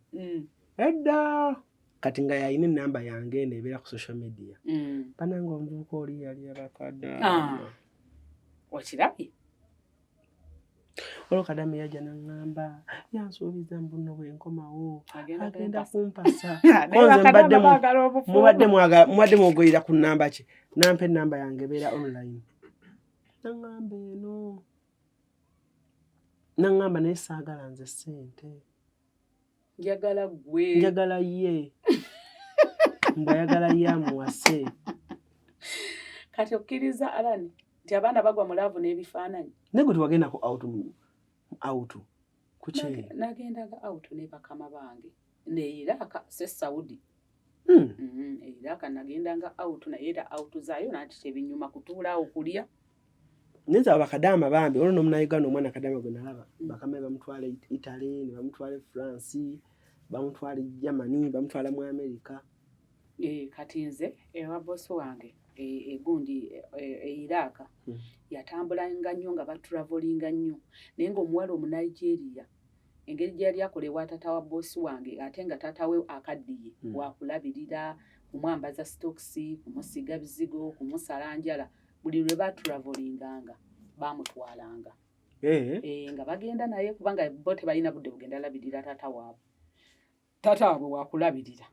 Speaker 2: edda kati nga yalina ennamba yange nebeera ku social media bananga omuvubuka oli yali abakadaama
Speaker 1: okirabye
Speaker 2: olwo kadaama yajja n'aŋŋamba yansuubiza mbuno bwenkomawo agenda kumpasa mubadde mwogerera ku nnamba ki nampa ennamba yange ebeera online naŋŋamba eno naŋŋamba naye saagala nze ssente njagala ye mbwayagala ye amuwase
Speaker 1: kati okkiriza alani nti abaana bagwa mu laavu n'ebifaananyi
Speaker 2: naye gwe tewagendako out kuki
Speaker 1: nagendaga out ne bakama bange neiraka se Saudi eiraka nagendanga out naye era out zaayo nanti tebinyuma kutuulaawo kulya
Speaker 2: neza abakadaama bambi olwo nomunauganda omwana kadaama gwe nalaba bakame bamutwala Italy ne bamutwala France bamutwala Germany bamutwala mu America
Speaker 1: kati nze ewa bosi wange egundi Iraq yatambulanga nnyo nga batravelinga nnyo naye ng'omuwala Omunigeria engeri gyali akolewa taata wa boosi wange ate nga taata we akaddiye wakulabirira kumwambaza stokisi kumusiga bizigo kumusala njala buli lwe batravelinganga bamutwalanga nga bagenda naye kubanga bo tebalina budde bugenda labirira taata waabwe wakulabirira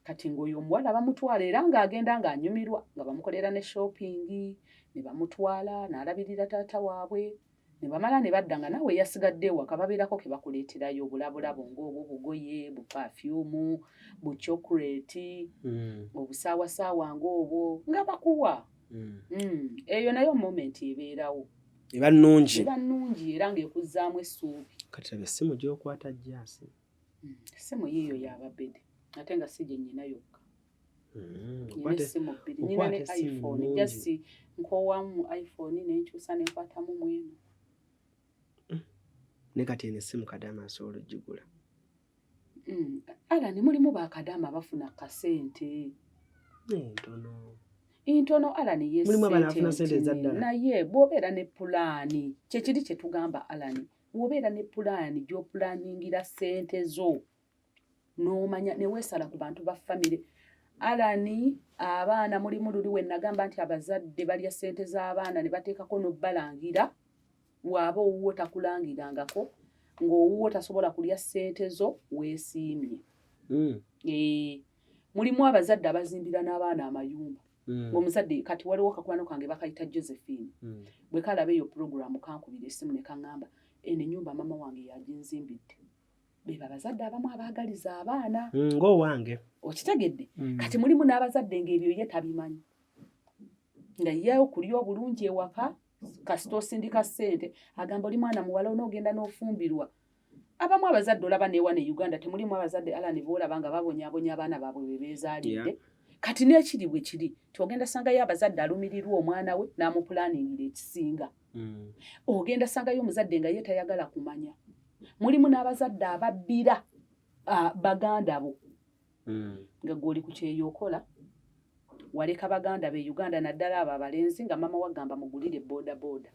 Speaker 1: kati ng'oyo omuwala bamutwala era ng'agenda ng'anyumirwa nga bamukolera ne shopping ne bamutwala n'alabirira taata waabwe ne bamala ne badda nga naawe yasigadde ewaka babeerako ke bakuleeterayo obulabulabo ng'obwo bugoye bupafyumu buchokoleti obusaawasaawa ng'obwo nga bakuwa eyo nayo moment ebeerawo
Speaker 2: eba nnungi
Speaker 1: era ng'ekuzzaamu essuubi
Speaker 2: kati abe essimu gy'okwata jjaasi
Speaker 1: essimu yiiyo yababede ate nga si gye nnyina yokka nina essimu bbiri nina ne iPhone jasi nkoowamu iPhone nenkyusa nenkwatamu mweno
Speaker 2: ne kati eno essimu Kadaama asobola ogigula
Speaker 1: Alani mulimu bakadaama bafuna kasente ntono Alani
Speaker 2: mulimu abaana bafuna sente ezaddala
Speaker 1: naye bw'obeera ne pulaani kyekiri kye tugamba Alani bw'obeera ne pulaani gy'opulaaningira ssente zo n'omanya ne weesala ku bantu ba famire Alani abaana mulimu luli we nagamba nti abazadde balya ssente z'abaana ne bateekako n'obbalangira waaba owuwo takulangirangako ng'owuwo tasobola kulya ssente zo weesiimye mulimu abazadde abazimbira n'abaana amayumba omuzadde kati waliwo kakwano kange bakayita Josephine bwe kalaba eyo puroguramu kankubira essimu ne kaŋŋamba eno ennyumba mama wange yaginzimbidde beba abazadde abamu abaagaliza abaana
Speaker 2: ng'owange
Speaker 1: okitegedde kati mulimu n'abazadde ng'ebyo ye tabimanyi nga ye okulya obulungi ewaka kasita osindika ssente agamba oli mwana muwala onoogenda n'ofumbirwa abamu abazadde olaba neewa ne Uganda temulimu abazadde Alani boolaba nga babonyaabonya abaana baabwe be beezaalidde kati n'ekiri bwe kiri tiogenda sangayo abazadde alumirirwa omwana we n'amupulaaningira ekisinga ogenda sangayo omuzadde nga ye tayagala kumanya mulimu n'abazadde ababbira baganda bo nga gw'oli ku kyeyookola waleka baganda be Uganda naddala abo abalenzi nga mama wagamba mugulire boodabooda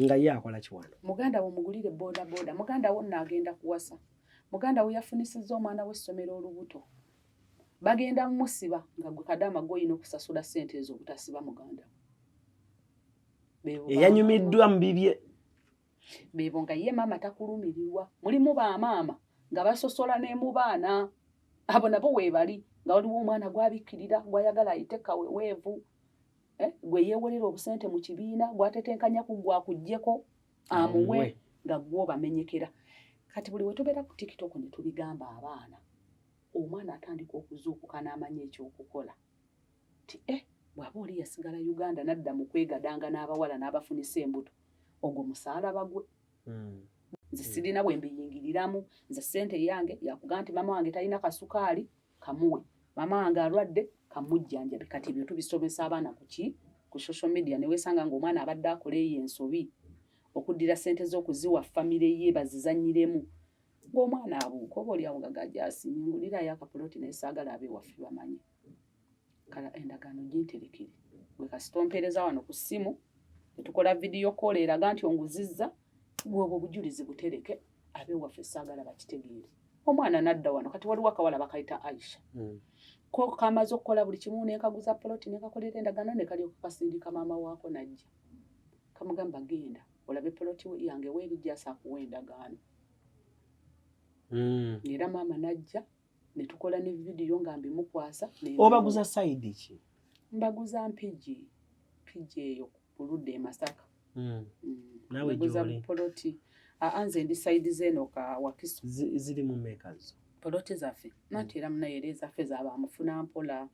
Speaker 2: nga ye akola kiwano
Speaker 1: muganda wo mugulire boodabooda muganda wo nno agenda kuwasa muganda we yafunisizza omwana w'essomero olubuto bagenda mmusiba nga gwe Kadaama gw'olina okusasula ssente ezo obutasiba muganda
Speaker 2: eyanyumiddwa mu bibye
Speaker 1: beebo nga ye maama takulumirirwa mulimu bamaama nga basosola ne mu baana abo nabo weebali nga waliwo omwana gwabikkirira gwayagala ayiteka weevu gwe yeewolera obusente mu kibiina gwatetenkanyaku gwakuggyeko amuwe nga gw'obamenyekera kati buli we tubeera ku TikTok ne tubigamba abaana omwana atandika okuzuukuka n'amanya ekyokukola ti bw'aba oli yasigala Uganda nadda mu kwegadanga n'abawala n'abafunisa embuto ogwo musaala bagwe nze sirina bwe mbiyingiriramu nze ssente yange yakuga nti mama wange talina kasukaali kamuwe mama wange alwadde kamujjanjabe kati ebyo tubisomesa abaana ku social media ne weesanga ng'omwana abadde akola eyo ensobi okuddira ssente z'okuziwa famire ye bazizanyiremu ng'omwana abuuka oba oli awo nga gajasinyingulirayo akapuloti naye saagala ab'ewaffe bamanyi kala endagaano ginterekere gwe kasita ompeereza wano ku ssimu netukola vidiyo koola eraga nti onguzizza bw'obwo obujulizi butereke ab'ewaffe saagala bakitegeere omwana nadda wano kati waliwo akawala bakayita Aisha ko kamaze okukola buli kimu nekaguza poloti nekakolera endagaano nekalyoka kasindika maama waako najja kamugamba genda olabe poloti yange weeri gyasa akuwa endagaano era maama najja netukola ne vidiyo nga mbimukwasa
Speaker 2: obaguza sayidi ki
Speaker 1: mbaguza mpigi eyo ku ludde e Masaka
Speaker 2: nawe gy'oli
Speaker 1: poloti nze ndi sayidi zeno ka Wakiso
Speaker 2: ziri mu meekazo
Speaker 1: poloti zaffe natera munayera ezaffe zaabamufuna mpola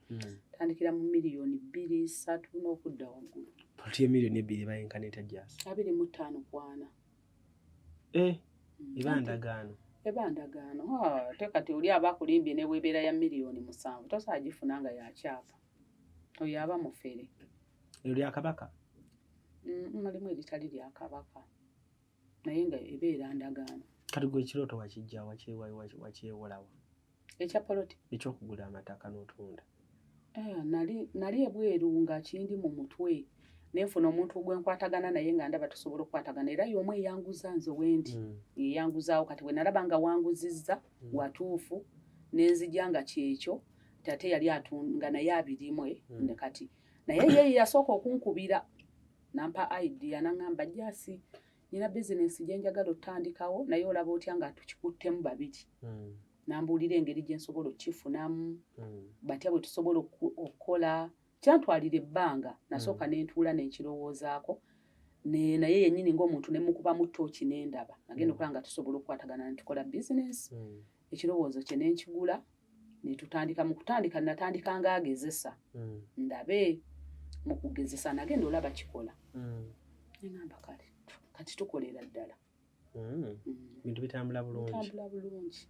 Speaker 1: tandikira mu miliyoni 2-3 n'okudda waggulu
Speaker 2: poloti ye miliyoni 2 bayenkanita jasi
Speaker 1: 25 kwana ebandagaano te kati oli aba akulimbye ne bwebeera ya miliyoni 7 tosaagifuna nga yakyapa oyo aba mufere
Speaker 2: eryo lya kabaka
Speaker 1: mulimu eritali lya kabaka naye nga ebeera ndagaano
Speaker 2: kati gwe ekirooto wakijja wakyewolawa
Speaker 1: ekya poloti
Speaker 2: ekyokugula amataka n'otunda
Speaker 1: nali ebweru nga kindi mu mutwe nenfuna omuntu gwenkwatagana naye nga ndaba tusobola okukwatagana era y'omu eyanguza nze wendi eyanguzaawo kati bwe nalaba nga wanguzizza watuufu nenzija nga kyekyo tate yali atunga naye abirimwe ne kati naye ye yasooka okunkubira nampa idea naŋŋamba Jasi nina bizinesi gye njagala otandikawo naye olaba otya nga tukikuttemu babiri nambuulira engeri gye nsobola okukifunamu batya bwe tusobola okukola kyantwalira ebbanga nasooka nentuula nenkirowoozaako naye yennyini ng'omuntu ne mukuba mu ttooki n'endaba nagenda okulaba nga tusobola okukwatagana ne tukola bizinesi ekirowoozo kye nenkigula ne tutandika mu kutandika natandika ng'agezesa ndabe mu kugezesa nagenda olaba kikola neŋŋamba kati tukolera ddala
Speaker 2: bintu bitambula bulungi.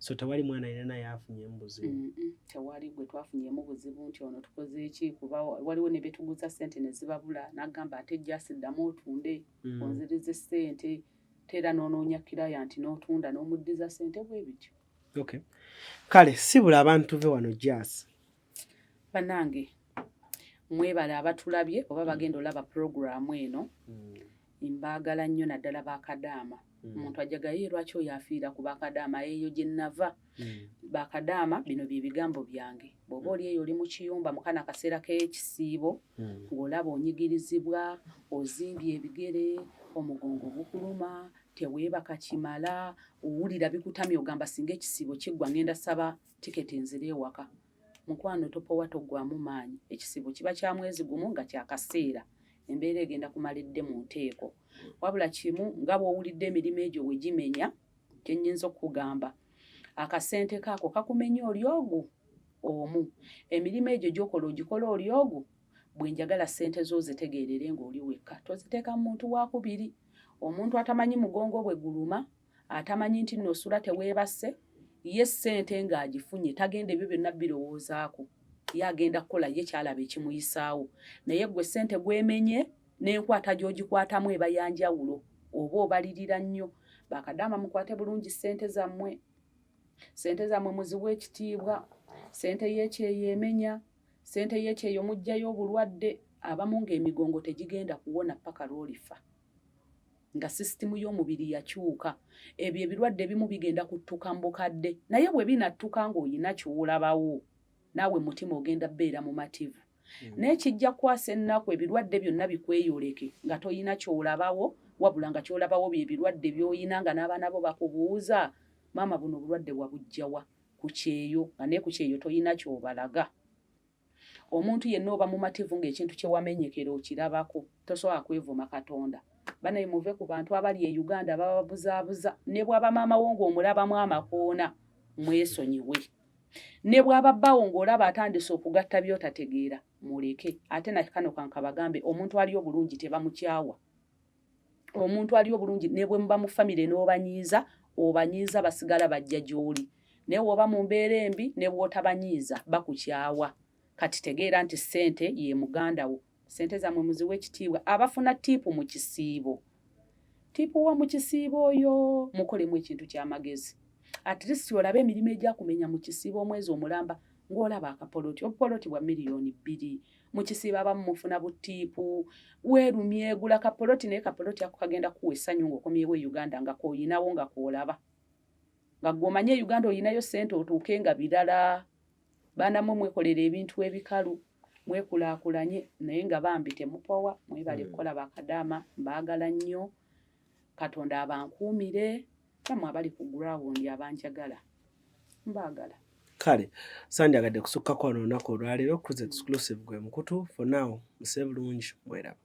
Speaker 2: So tewali mwana yenna naye afunye buzibu?
Speaker 1: Tewali gwe twafunyemu buzibu nti ono tukoze eki kuba waliwo ne betuguza ssente ne zibabula n'agamba ate Jasi ddamu otunde onzirize ssente tera n'onoonya kilayanti n'otunda n'omuddiza ssente bwe bityo.
Speaker 2: Okay. Kale sibula abantu tuve wano Jasi.
Speaker 1: Bannange mwebale abatulabye oba bagenda olaba puroguramu eno mbaagala nnyo naddala Bakadaama. Omuntu ajagaye lwaki oyo afiira ku Bakadaama eyo gye nnava. Bakadaama bino bye bigambo byange. Bw'oba oli eyo oli mu kiyumba mu kana kaseera k'ekisiibo ng'olaba onyigirizibwa ozimbye ebigere omugongo gukuluma teweebaka kimala owulira bikutamye ogamba singa ekisiibo kiggwa ngenda saba tiketi nzire ewaka. Mukwano topowa toggwamu maanyi ekisiibo kiba kya mwezi gumu nga kya kaseera embeera egenda kumala edde mu nteeko. Wabula kimu nga bw'owulidde emirimu egyo we gimenya kye nnyinza okugamba akasente kaako kakumenya oli ogwo omu emirimu egyo gy'okola ogikola oli ogwo bwe njagala ssente zo zitegeerere ng'oli wekka toziteeka mu muntu wakubiri. Omuntu atamanyi mugongo bwe guluma atamanyi nti nno osula teweebase ye ssente ng'agifunye tagenda ebyo byonna birowoozaako ye agenda kukola ye kyalaba ekimuyisaawo naye gwe ssente gwemenye n'enkwata gy'ogikwatamu eba yanjawulo oba obalirira nnyo. Bakadaama mukwate bulungi ssente zammwe muziwe ekitiibwa. Ssente y'ekyeyo emenya ssente y'ekyeyo mujjayo obulwadde abamu ng'emigongo tegigenda kuwona paka lw'olifa nga sisitimu y'omubiri yakyuka. Ebyo ebirwadde ebimu bigenda kuttuka mu bukadde naye bwe binattuka ng'olina ky'olabawo naawe mutima ogenda bbeera mu mativu. N'ekijja kwasa ennaku ebirwadde byonna bikweyoleke nga toyina ky'olabawo wabula nga ky'olabawo bye birwadde by'oyina nga n'abaana bo bakubuuza maama buno obulwadde wabujjawa ku kyeyo nga ne ku kyeyo toyina ky'obalaga. Omuntu yenna oba mu mativu ng'ekintu kye wamenyekera okirabako tosobola kwevuma Katonda. Banaye muve ku bantu abali e Uganda bababuzaabuza ne bw'aba maama wo ng'omulabamu amakoona mwesonyiwe. Ne bw'aba bbawo ng'olaba atandise okugatta by'otategeera muleke. Ate na kano kankabagambe omuntu ali obulungi tebamukyawa. Omuntu ali obulungi ne bwe muba mu famire n'obanyiiza obanyiiza basigala bajja gy'oli. Naye bw'oba mu mbeera embi ne bw'otabanyiiza bakukyawa. Kati tegeera nti ssente ye muganda wo. Ssente zammwe muziwe ekitiibwa. Abafuna ttiipu mu kisiibo ttiipu wa mu kisiibo oyo mukolemu ekintu ky'amagezi. At least olabe emirimu egyakumenya mu kisiibo omwezi omulamba ng'olaba akapoloti obupoloti bwa miliyoni 2 mu kisiibo abamu mufuna buttiipu weerumye egula kapoloti naye kapoloti ako kagenda kuwa essanyu ng'okomyewo e Uganda nga k'oyinawo nga k'olaba nga gw'omanye e Uganda oyinayo ssente otuuke nga birala. Baana mmwe mwekolera ebintu ebikalu mwekulaakulanye naye nga bambi temupowa mwebale kukola Bakadaama mbaagala nnyo. Katonda abankuumire bammwe abali ku ground abanjagala mbaagala.
Speaker 2: Kale sandyagadde kusukkako wano olunaku olwaleero Cruise Exclusive gwe mukutu. For now musee bulungi mweraba.